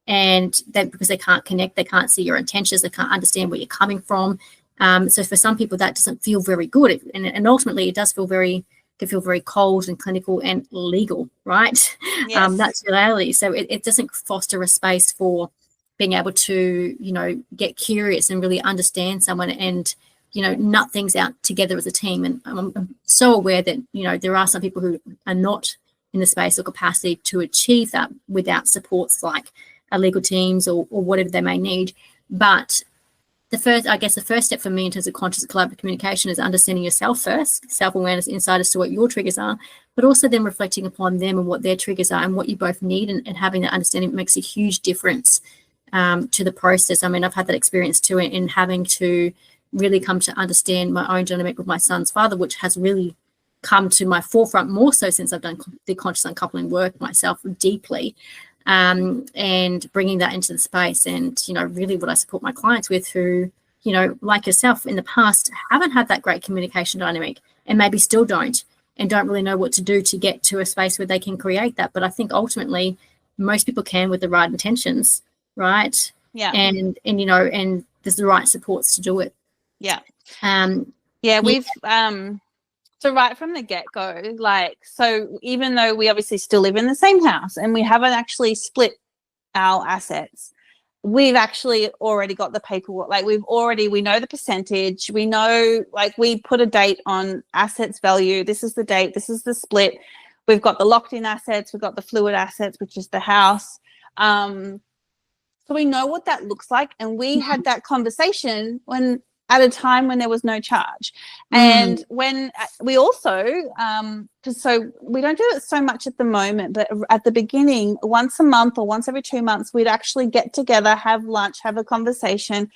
And that because they can't connect, they can't see your intentions, they can't understand where you're coming from. So for some people, that doesn't feel very good, and ultimately, it does feel can feel very cold and clinical and legal, right?
Yes.
That's reality. So it doesn't foster a space for being able to, you know, get curious and really understand someone and, you know, nut things out together as a team. And I'm so aware that, you know, there are some people who are not in the space or capacity to achieve that without supports like legal teams or whatever they may need. But the first step for me in terms of conscious collaborative communication is understanding yourself first, self-awareness, insight as to what your triggers are, but also then reflecting upon them and what their triggers are and what you both need, and having that understanding makes a huge difference to the process. I mean, I've had that experience too in having to really come to understand my own dynamic with my son's father, which has really come to my forefront more so since I've done the conscious uncoupling work myself deeply. And bringing that into the space. And, you know, really what I support my clients with who, you know, like yourself in the past, haven't had that great communication dynamic and maybe still don't really know what to do to get to a space where they can create that. But I think ultimately most people can with the right intentions, right?
Yeah.
And you know, and there's the right supports to do it.
Yeah. We've so right from the get-go, like, so even though we obviously still live in the same house and we haven't actually split our assets, we've actually already got the paperwork. Like we know the percentage, we know, like we put a date on assets value. This is the date, this is the split. We've got the locked in assets, we've got the fluid assets, which is the house. So we know what that looks like. And we had that conversation at a time when there was no charge. And when we also, so we don't do it so much at the moment, but at the beginning, once a month or once every 2 months, we'd actually get together, have lunch, have a conversation,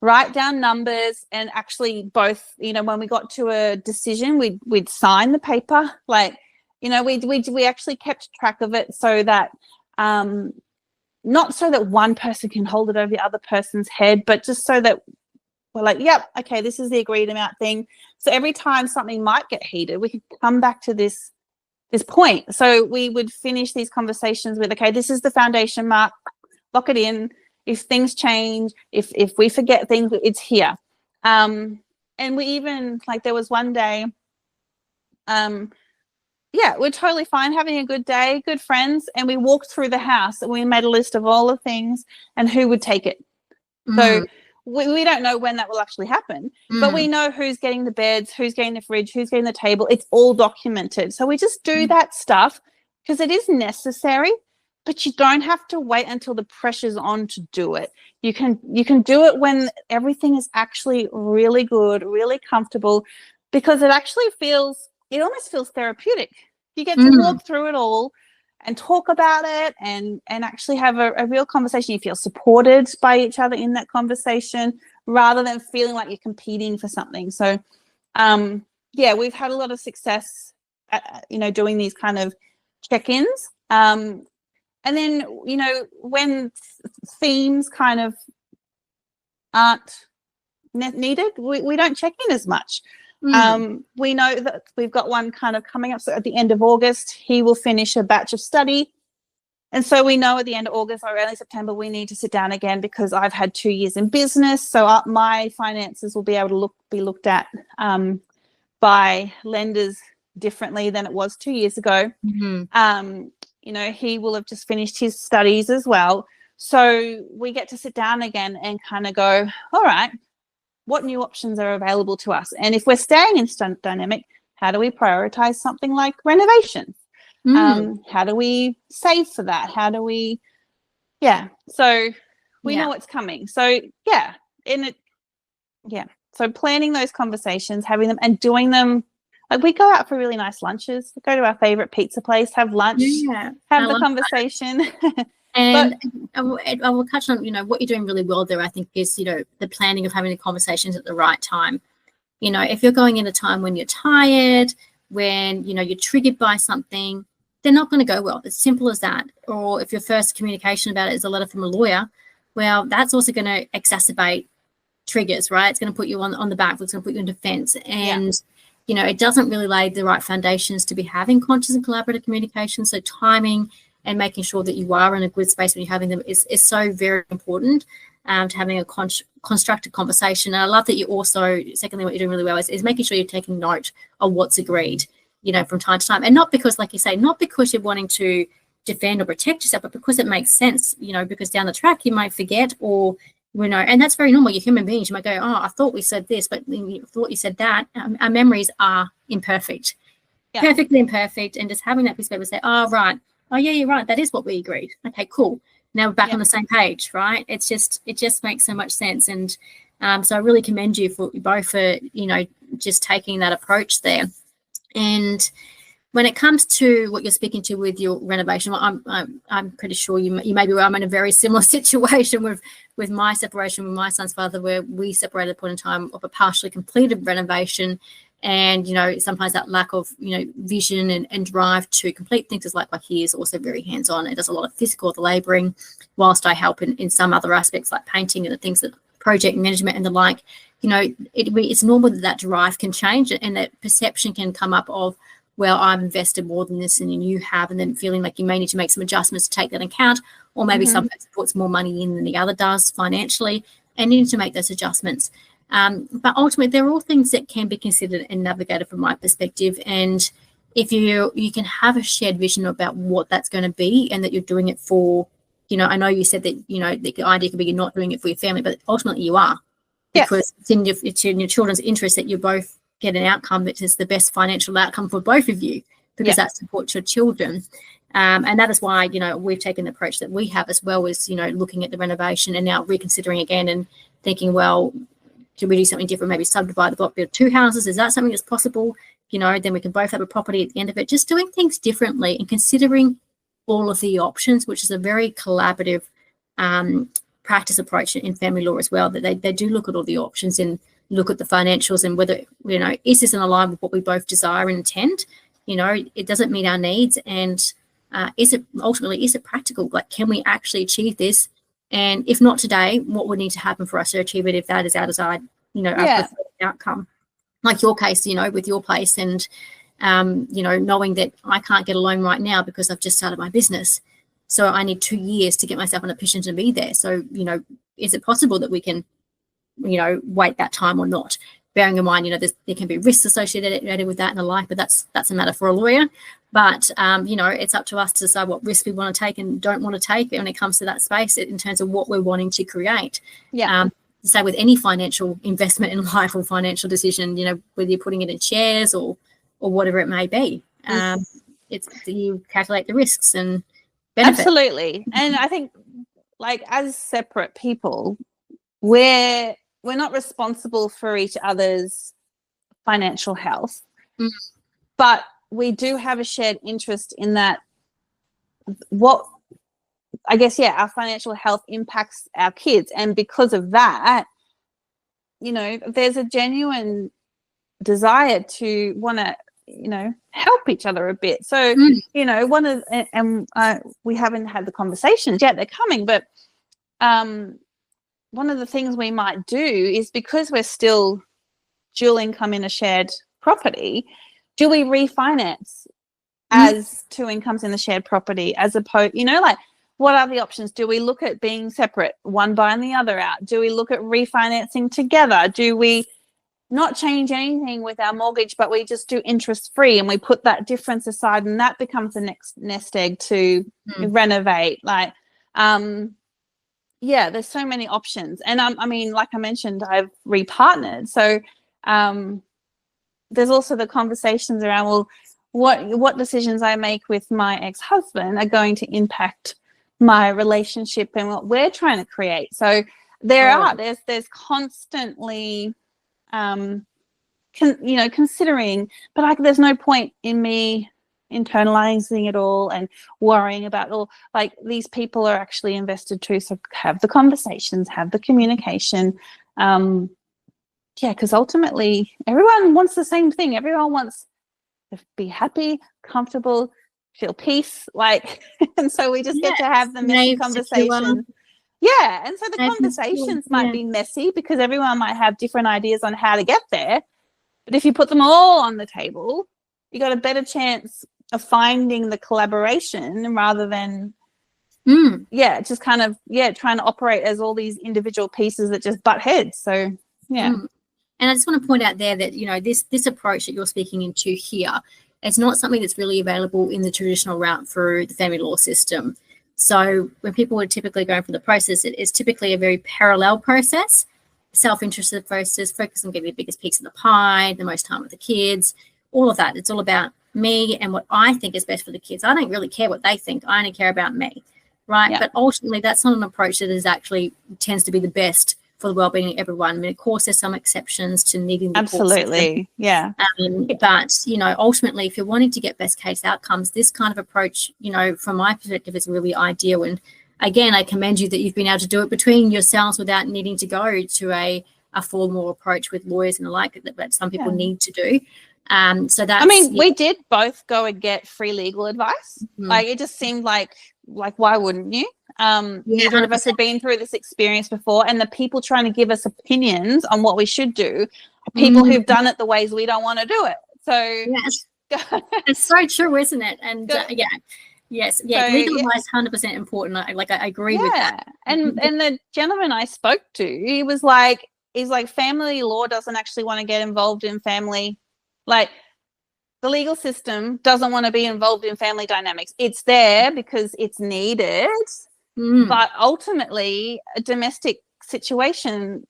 write down numbers, and actually both, you know, when we got to a decision, we'd sign the paper. Like, you know, we actually kept track of it so that, not so that one person can hold it over the other person's head, but just so that we're like, yep, okay, this is the agreed amount thing. So every time something might get heated, we could come back to this point. So we would finish these conversations with, okay, this is the foundation mark, lock it in. If things change, if we forget things, it's here. And we even, like, there was one day, we're totally fine, having a good day, good friends, and we walked through the house and we made a list of all the things and who would take it. So we don't know when that will actually happen, but we know who's getting the beds, who's getting the fridge, who's getting the table. It's all documented. So we just do that stuff because it is necessary, but you don't have to wait until the pressure's on to do it. You can do it when everything is actually really good, really comfortable, because it almost feels therapeutic. You get to walk through it all and talk about it and actually have a real conversation. You feel supported by each other in that conversation rather than feeling like you're competing for something. So, we've had a lot of success at, you know, doing these kind of check-ins. And then, you know, when themes kind of aren't needed, we don't check in as much. We know that we've got one kind of coming up. So at the end of August, he will finish a batch of study. And so we know at the end of August or early September, we need to sit down again because I've had 2 years in business. So my finances will be able to be looked at by lenders differently than it was 2 years ago. You know, he will have just finished his studies as well. So we get to sit down again and kind of go, all right, what new options are available to us? And if we're staying in stunt dynamic, how do we prioritize something like renovation? How do we save for that? How do we, so we know what's coming. So so planning those conversations, having them and doing them, Like, we go out for really nice lunches, go to our favorite pizza place, have lunch, have the conversation.
And I will touch on, what you're doing really well there, I think, is, the planning of having the conversations at the right time. If you're going in a time when you're tired, when, you're triggered by something, they're not going to go well. It's simple as that. Or if your first communication about it is a letter from a lawyer, well, that's also going to exacerbate triggers, right? It's going to put you on the back foot. It's going to put you in defense. And, it doesn't really lay the right foundations to be having conscious and collaborative communication. So timing and making sure that you are in a good space when you're having them is so very important, to having a constructive conversation. And I love that you also, secondly, what you're doing really well is making sure you're taking note of what's agreed, from time to time. And not because, like you say, not because you're wanting to defend or protect yourself, but because it makes sense, because down the track you might forget, or, and that's very normal. You're human beings. You might go, oh, I thought we said this, but you thought you said that. Our memories are imperfect, perfectly imperfect. And just having that perspective, say, oh, right. Oh, yeah, you're right. That is what we agreed. Okay, cool. Now we're back on the same page, right? It just makes so much sense. And so I really commend you both for, just taking that approach there. And when it comes to what you're speaking to with your renovation, well, I'm pretty sure you may be where I'm in a very similar situation with my separation with my son's father, where we separated at a point in time of a partially completed renovation. And, sometimes that lack of, vision and drive to complete things is like he is also very hands-on. It does a lot of physical, the labouring, whilst I help in some other aspects like painting and the things that project management and the like. It's normal that drive can change, and that perception can come up of, well, I've invested more than this than you have, and then feeling like you may need to make some adjustments to take that into account, or maybe some person puts more money in than the other does financially, and you need to make those adjustments. But ultimately, they're all things that can be considered and navigated from my perspective. And if you can have a shared vision about what that's going to be, and that you're doing it for, I know you said that, the idea could be you're not doing it for your family, but ultimately you are, because it's in your children's interest that you both get an outcome that is the best financial outcome for both of you, because that supports your children. And that is why, we've taken the approach that we have, as well as, looking at the renovation and now reconsidering again and thinking, well, should we do something different? Maybe subdivide the block, build 2 houses. Is that something that's possible? Then we can both have a property at the end of it. Just doing things differently and considering all of the options, which is a very collaborative practice approach in family law as well, that they do look at all the options and look at the financials and whether, is this in line with what we both desire and intend? It doesn't meet our needs. And is it practical? Like, can we actually achieve this? And if not today, what would need to happen for us to achieve it if that is our desired, our preferred outcome? Like your case, with your place, and, knowing that I can't get a loan right now because I've just started my business. So I need 2 years to get myself in a position to be there. So, is it possible that we can, wait that time or not? Bearing in mind, there can be risks associated with that and the like, but that's a matter for a lawyer. But, it's up to us to decide what risks we want to take and don't want to take when it comes to that space in terms of what we're wanting to create. Say with any financial investment in life or financial decision, whether you're putting it in shares or whatever it may be, it's you calculate the risks and benefits.
Absolutely. And I think, like, as separate people, we're not responsible for each other's financial health, but we do have a shared interest in that. What, I guess, our financial health impacts our kids. And because of that, there's a genuine desire to want to, help each other a bit. So, we haven't had the conversations yet, they're coming, but one of the things we might do is, because we're still dual income in a shared property, do we refinance as 2 incomes in the shared property, as opposed, like, what are the options? Do we look at being separate, one buying the other out? Do we look at refinancing together? Do we not change anything with our mortgage, but we just do interest free and we put that difference aside, and that becomes the next nest egg to renovate? Like, there's so many options. And I mean, like I mentioned, I've repartnered. So there's also the conversations around, well, what decisions I make with my ex-husband are going to impact my relationship and what we're trying to create. So there's constantly considering, but like there's no point in me internalizing it all and worrying about all, like these people are actually invested too, so have the conversations, have the communication. Because ultimately everyone wants the same thing. Everyone wants to be happy, comfortable, feel peace, like and so we just get to have the messy conversations. Yeah, and so the conversations might be messy because everyone might have different ideas on how to get there. But if you put them all on the table, you got a better chance of finding the collaboration rather than, just kind of, trying to operate as all these individual pieces that just butt heads. So, yeah.
And I just want to point out there that, this approach that you're speaking into here, it's not something that's really available in the traditional route through the family law system. So when people are typically going through the process, it is typically a very parallel process, self-interested process, focus on getting the biggest piece of the pie, the most time with the kids, all of that. It's all about me and what I think is best for the kids. I don't really care what they think. I only care about me, right?
Yeah.
But ultimately, that's not an approach that is actually tends to be the best for the well-being of everyone. I mean, of course, there's some exceptions to needing the
absolutely, yeah.
But ultimately, if you're wanting to get best case outcomes, this kind of approach, from my perspective, is really ideal. And again, I commend you that you've been able to do it between yourselves without needing to go to a formal approach with lawyers and the like that some people need to do. So that's,
we did both go and get free legal advice. Like it just seemed like why wouldn't you? Neither of us had been through this experience before, and the people trying to give us opinions on what we should do are people who've done it the ways we don't want to do it. So
it's so true, isn't it? And legal advice is 100% important. I agree with that.
And the gentleman I spoke to, he's like family law doesn't actually want to get involved in family, like the legal system doesn't want to be involved in family dynamics. It's there because it's needed, but ultimately a domestic situation,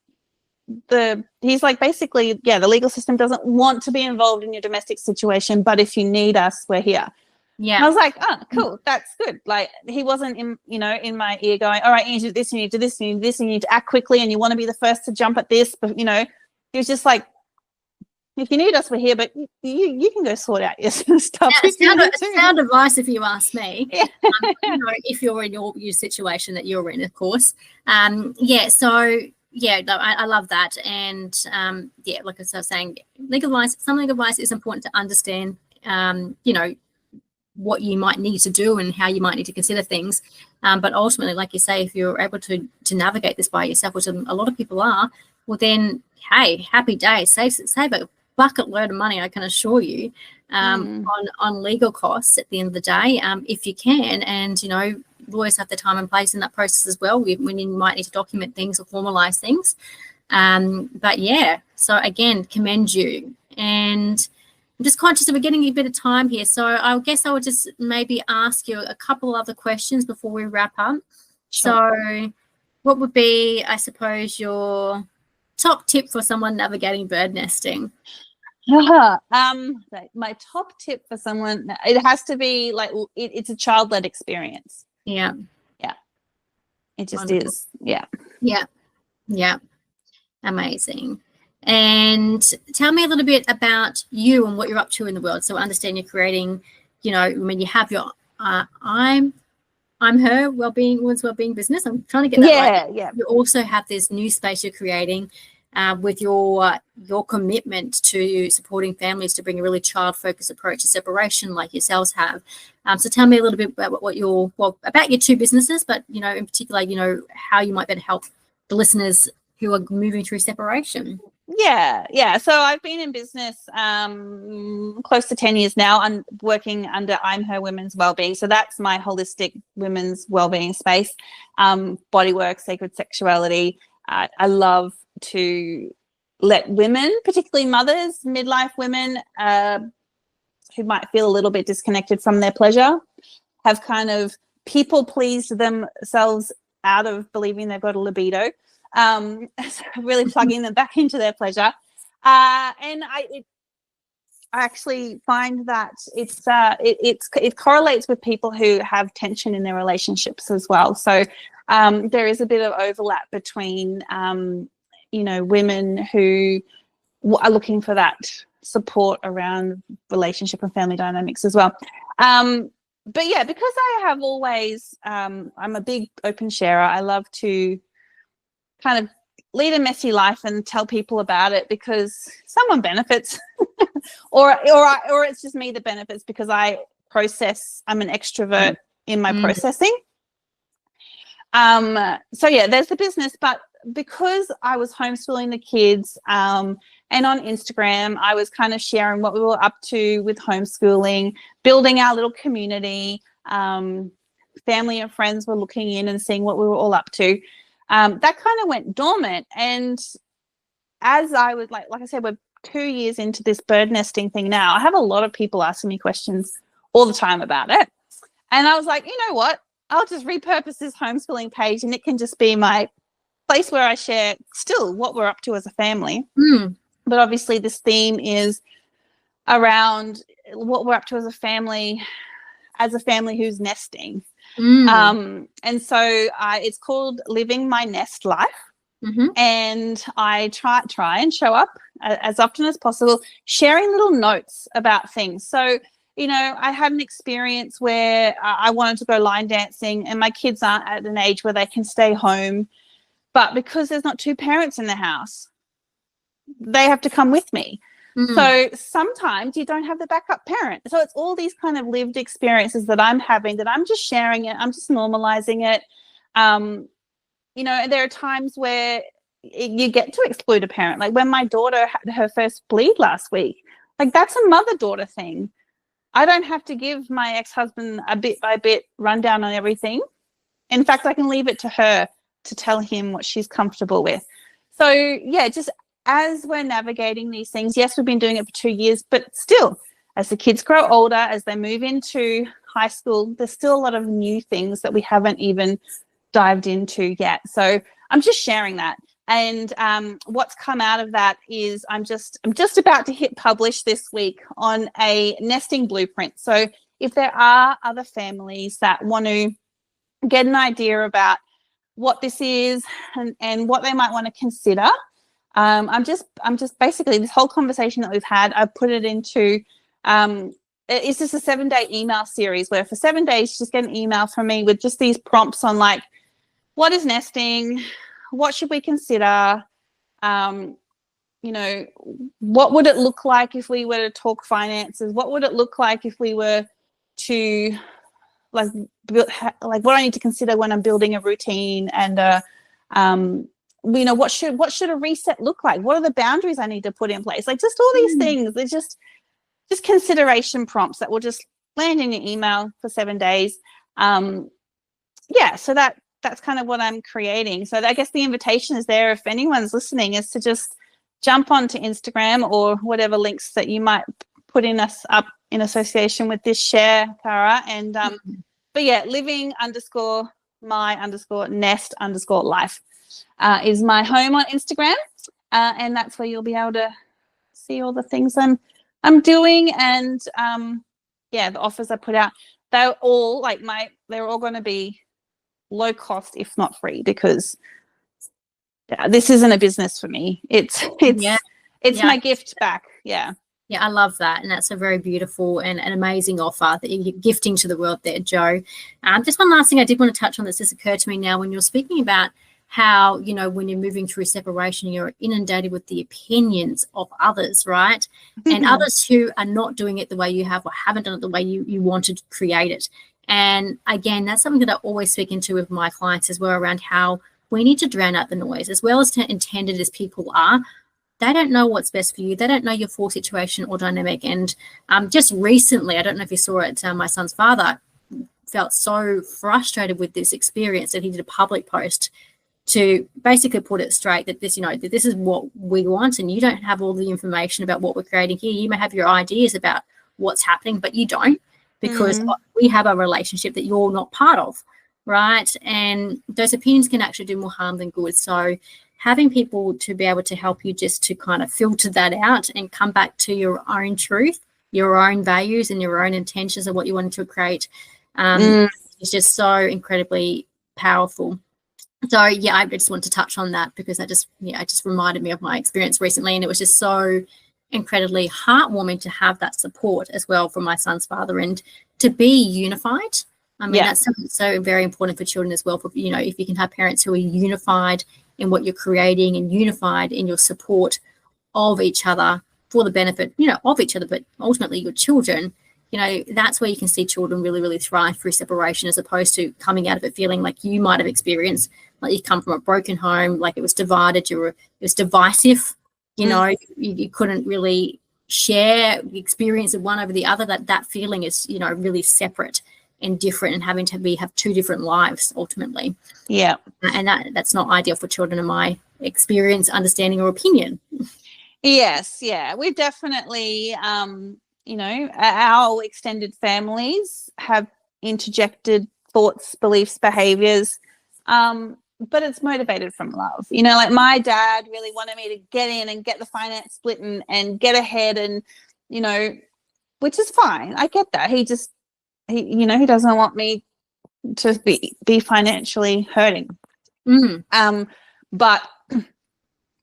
he's like, basically, the legal system doesn't want to be involved in your domestic situation, but if you need us, we're here. Yeah. And I was like, oh, cool, that's good. Like he wasn't in my ear going, all right, you need to do this, you need to do this, you need to do this, and you need to act quickly and you want to be the first to jump at this. But he was just like, if you need us, we're here, but you can go sort out your stuff.
It's sound advice if you ask me. Yeah. If you're in your situation that you're in, of course. I love that. And like I was saying, some legal advice is important to understand, what you might need to do and how you might need to consider things. But ultimately, like you say, if you're able to navigate this by yourself, which a lot of people are, well then, hey, happy days. Save a bucket load of money, I can assure you, on legal costs at the end of the day, if you can. And lawyers have the time and place in that process as well when you might need to document things or formalize things. So again, commend you. And I'm just conscious that we're getting a bit of time here, so I guess I would just maybe ask you a couple other questions before we wrap up. Sure. So what would be, I suppose, your top tip for someone navigating bird nesting?
My top tip for someone, it has to be like it's a child-led experience. Yeah it just Wonderful. Is yeah Amazing. And tell me a little bit about you and what you're up to in the world. So I understand you're creating, when you have your ImHER women's wellbeing business. I'm trying to get that right. Yeah. You also have this new space you're creating with your commitment to supporting families to bring a really child-focused approach to separation, like yourselves have. So tell me a little bit about about your two businesses, but in particular, how you might better help the listeners who are moving through separation. Yeah. So I've been in business close to 10 years now. I'm working under ImHER Women's Wellbeing. So that's my holistic women's wellbeing space, bodywork, sacred sexuality. I love to let women, particularly mothers, midlife women who might feel a little bit disconnected from their pleasure, have kind of people pleased themselves out of believing they've got a libido. So really plugging them back into their pleasure. And I actually find that it correlates with people who have tension in their relationships as well. So there is a bit of overlap between women who are looking for that support around relationship and family dynamics as well. But yeah, because I have always, I'm a big open sharer. I love to kind of lead a messy life and tell people about it because someone benefits, or it's just me that benefits because I'm an extrovert in my processing. So yeah, there's the business, but because I was homeschooling the kids, and on Instagram, I was kind of sharing what we were up to with homeschooling, building our little community. Family and friends were looking in and seeing what we were all up to. That kind of went dormant. And as I was like I said, we're 2 years into this bird nesting thing now. I have a lot of people asking me questions all the time about it. And I was like, you know what? I'll just repurpose this homeschooling page and it can just be my place where I share still what we're up to as a family. But obviously this theme is around what we're up to as a family who's nesting. And so it's called Living My Nest Life. And I try and show up as often as possible, sharing little notes about things. So, you know, I had an experience where I wanted to go line dancing and my kids aren't at an age where they can stay home. But because there's not two parents in the house, they have to come with me. So sometimes you don't have the backup parent. So it's all these kind of lived experiences that I'm having that I'm just sharing it. I'm just normalizing it. You know, and there are times where you get to exclude a parent. Like when my daughter had her first bleed last week, like that's a mother-daughter thing. I don't have to give my ex-husband a bit by bit rundown on everything. In fact, I can leave it to her to tell him what she's comfortable with. So yeah, just as we're navigating these things, yes, we've been doing it for 2 years, but still, as the kids grow older, as they move into high school, there's still a lot of new things that we haven't even dived into yet. So I'm just sharing that. And what's come out of that is I'm just about to hit publish this week on a nesting blueprint. So if there are other families that want to get an idea about what this is and what they might want to consider, I'm just basically, this whole conversation that we've had, I've put it into it's just a 7-day email series where for 7 days you just get an email from me with just these prompts on like, what is nesting? What should we consider? You know, what would it look like if we were to talk finances? What would it look like if we were to like what I need to consider when I'm building a routine? And you know, what should a reset look like? What are the boundaries I need to put in place? Like just all these things. They're just consideration prompts that will just land in your email for 7 days. Yeah, so that's kind of what I'm creating. So I guess the invitation is there if anyone's listening, is to just jump onto Instagram or whatever links that you might put in us up in association with this share, Cara. And but yeah, living_my_nest_life is my home on Instagram, and that's where you'll be able to see all the things I'm doing. And yeah, the offers I put out, they're all going to be low cost, if not free, because this isn't a business for me. It's my gift back. Yeah,
I love that, and that's a very beautiful and an amazing offer that you're gifting to the world there, Jo. Just one last thing I did want to touch on that's just occurred to me now when you're speaking about how, you know, when you're moving through separation, you're inundated with the opinions of others, right? And others who are not doing it the way you have or haven't done it the way you wanted to create it. And again, that's something that I always speak into with my clients as well, around how we need to drown out the noise. As well as intended as people are, they don't know what's best for you. They don't know your full situation or dynamic. And just recently, I don't know if you saw it, my son's father felt so frustrated with this experience that he did a public post to basically put it straight that this, you know, that this is what we want, and you don't have all the information about what we're creating here. You may have your ideas about what's happening, but you don't, because we have a relationship that you're not part of, right? And those opinions can actually do more harm than good. So having people to be able to help you just to kind of filter that out and come back to your own truth, your own values and your own intentions of what you want to create is just so incredibly powerful. So yeah, I just want to touch on that because it just reminded me of my experience recently, and it was just so incredibly heartwarming to have that support as well from my son's father and to be unified. I mean, that's so very important for children as well. For, you know, if you can have parents who are unified in what you're creating and unified in your support of each other for the benefit, you know, of each other, but ultimately your children, you know, that's where you can see children really, really thrive through separation, as opposed to coming out of it feeling like you might have experienced, like you come from a broken home, like it was divided, it was divisive, you know, you couldn't really share the experience of one over the other. That feeling is, you know, really separate and different, and having to have two different lives ultimately.
Yeah.
And that's not ideal for children in my experience, understanding, or opinion.
Yes, yeah. We've definitely, you know, our extended families have interjected thoughts, beliefs, behaviors, but it's motivated from love. You know, like my dad really wanted me to get in and get the finance split and get ahead, and, you know, which is fine. I get that. He you know, he doesn't want me to be financially hurting. But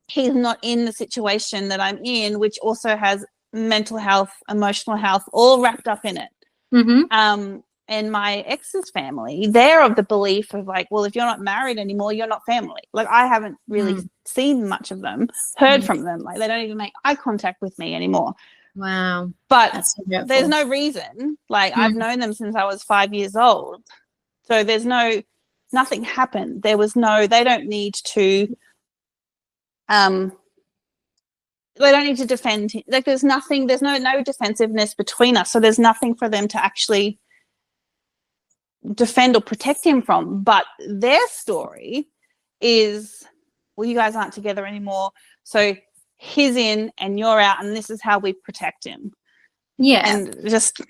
he's not in the situation that I'm in, which also has mental health, emotional health, all wrapped up in it. And my ex's family, they're of the belief of like, well, if you're not married anymore, you're not family. Like, I haven't really seen much of them, heard from them. Like, they don't even make eye contact with me anymore.
Wow.
But
that's so
there's no reason. Like, I've known them since I was 5 years old. So there's nothing happened. They don't need to defend. Like, there's no defensiveness between us. So there's nothing for them to actually defend or protect him from. But their story is, well, you guys aren't together anymore, so he's in and you're out, and this is how we protect him. Yeah. And just,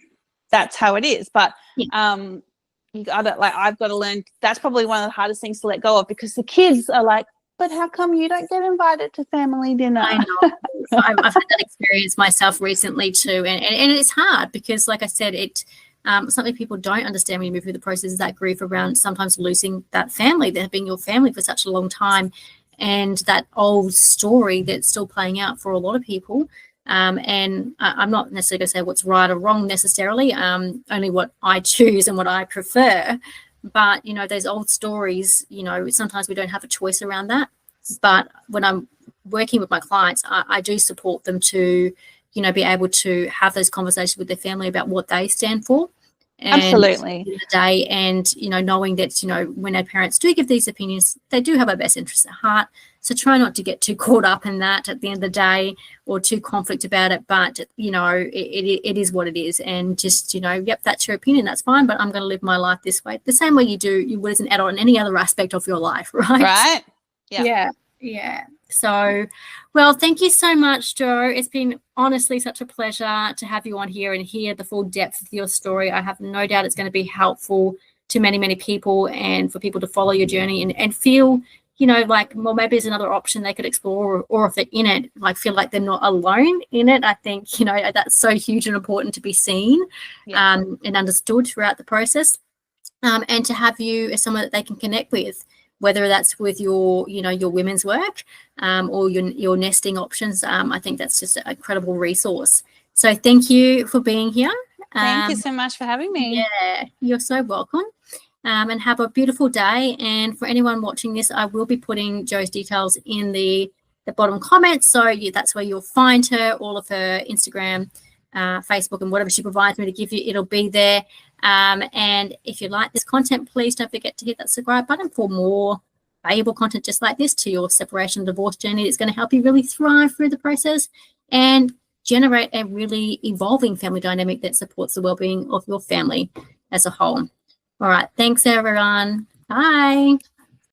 that's how it is. But you gotta, like, I've got to learn. That's probably one of the hardest things to let go of, because the kids are like, but how come you don't get invited to family dinner?
I know. I've had that experience myself recently too, and it's hard because, like I said, something people don't understand when you move through the process is that grief around sometimes losing that family that have been your family for such a long time, and that old story that's still playing out for a lot of people. And I'm not necessarily going to say what's right or wrong necessarily, only what I choose and what I prefer. But, you know, those old stories, you know, sometimes we don't have a choice around that. But when I'm working with my clients, I do support them to, you know, be able to have those conversations with their family about what they stand for. And
absolutely.
The day, and, you know, knowing that, you know, when our parents do give these opinions, they do have our best interests at heart. So try not to get too caught up in that at the end of the day, or too conflict about it. But, you know, it is what it is. And just, you know, yep, that's your opinion. That's fine. But I'm going to live my life this way. The same way you would as an adult in any other aspect of your life, right?
Right.
Yeah. So, well, thank you so much, Jo. It's been honestly such a pleasure to have you on here and hear the full depth of your story. I have no doubt it's going to be helpful to many, many people, and for people to follow your journey and feel, you know, like, well, maybe there's another option they could explore, or if they're in it, like, feel like they're not alone in it. I think, you know, that's so huge and important to be seen and understood throughout the process, and to have you as someone that they can connect with, whether that's with your, you know, your women's work or your nesting options. I think that's just an incredible resource. So thank you for being here.
Thank you so much for having me.
Yeah, you're so welcome. And have a beautiful day. And for anyone watching this, I will be putting Jo's details in the bottom comments. So that's where you'll find her, all of her Instagram, Facebook, and whatever she provides me to give you, it'll be there. And if you like this content, please don't forget to hit that subscribe button for more valuable content just like this to your separation and divorce journey. It's going to help you really thrive through the process and generate a really evolving family dynamic that supports the well-being of your family as a whole. All right. Thanks, everyone. Bye.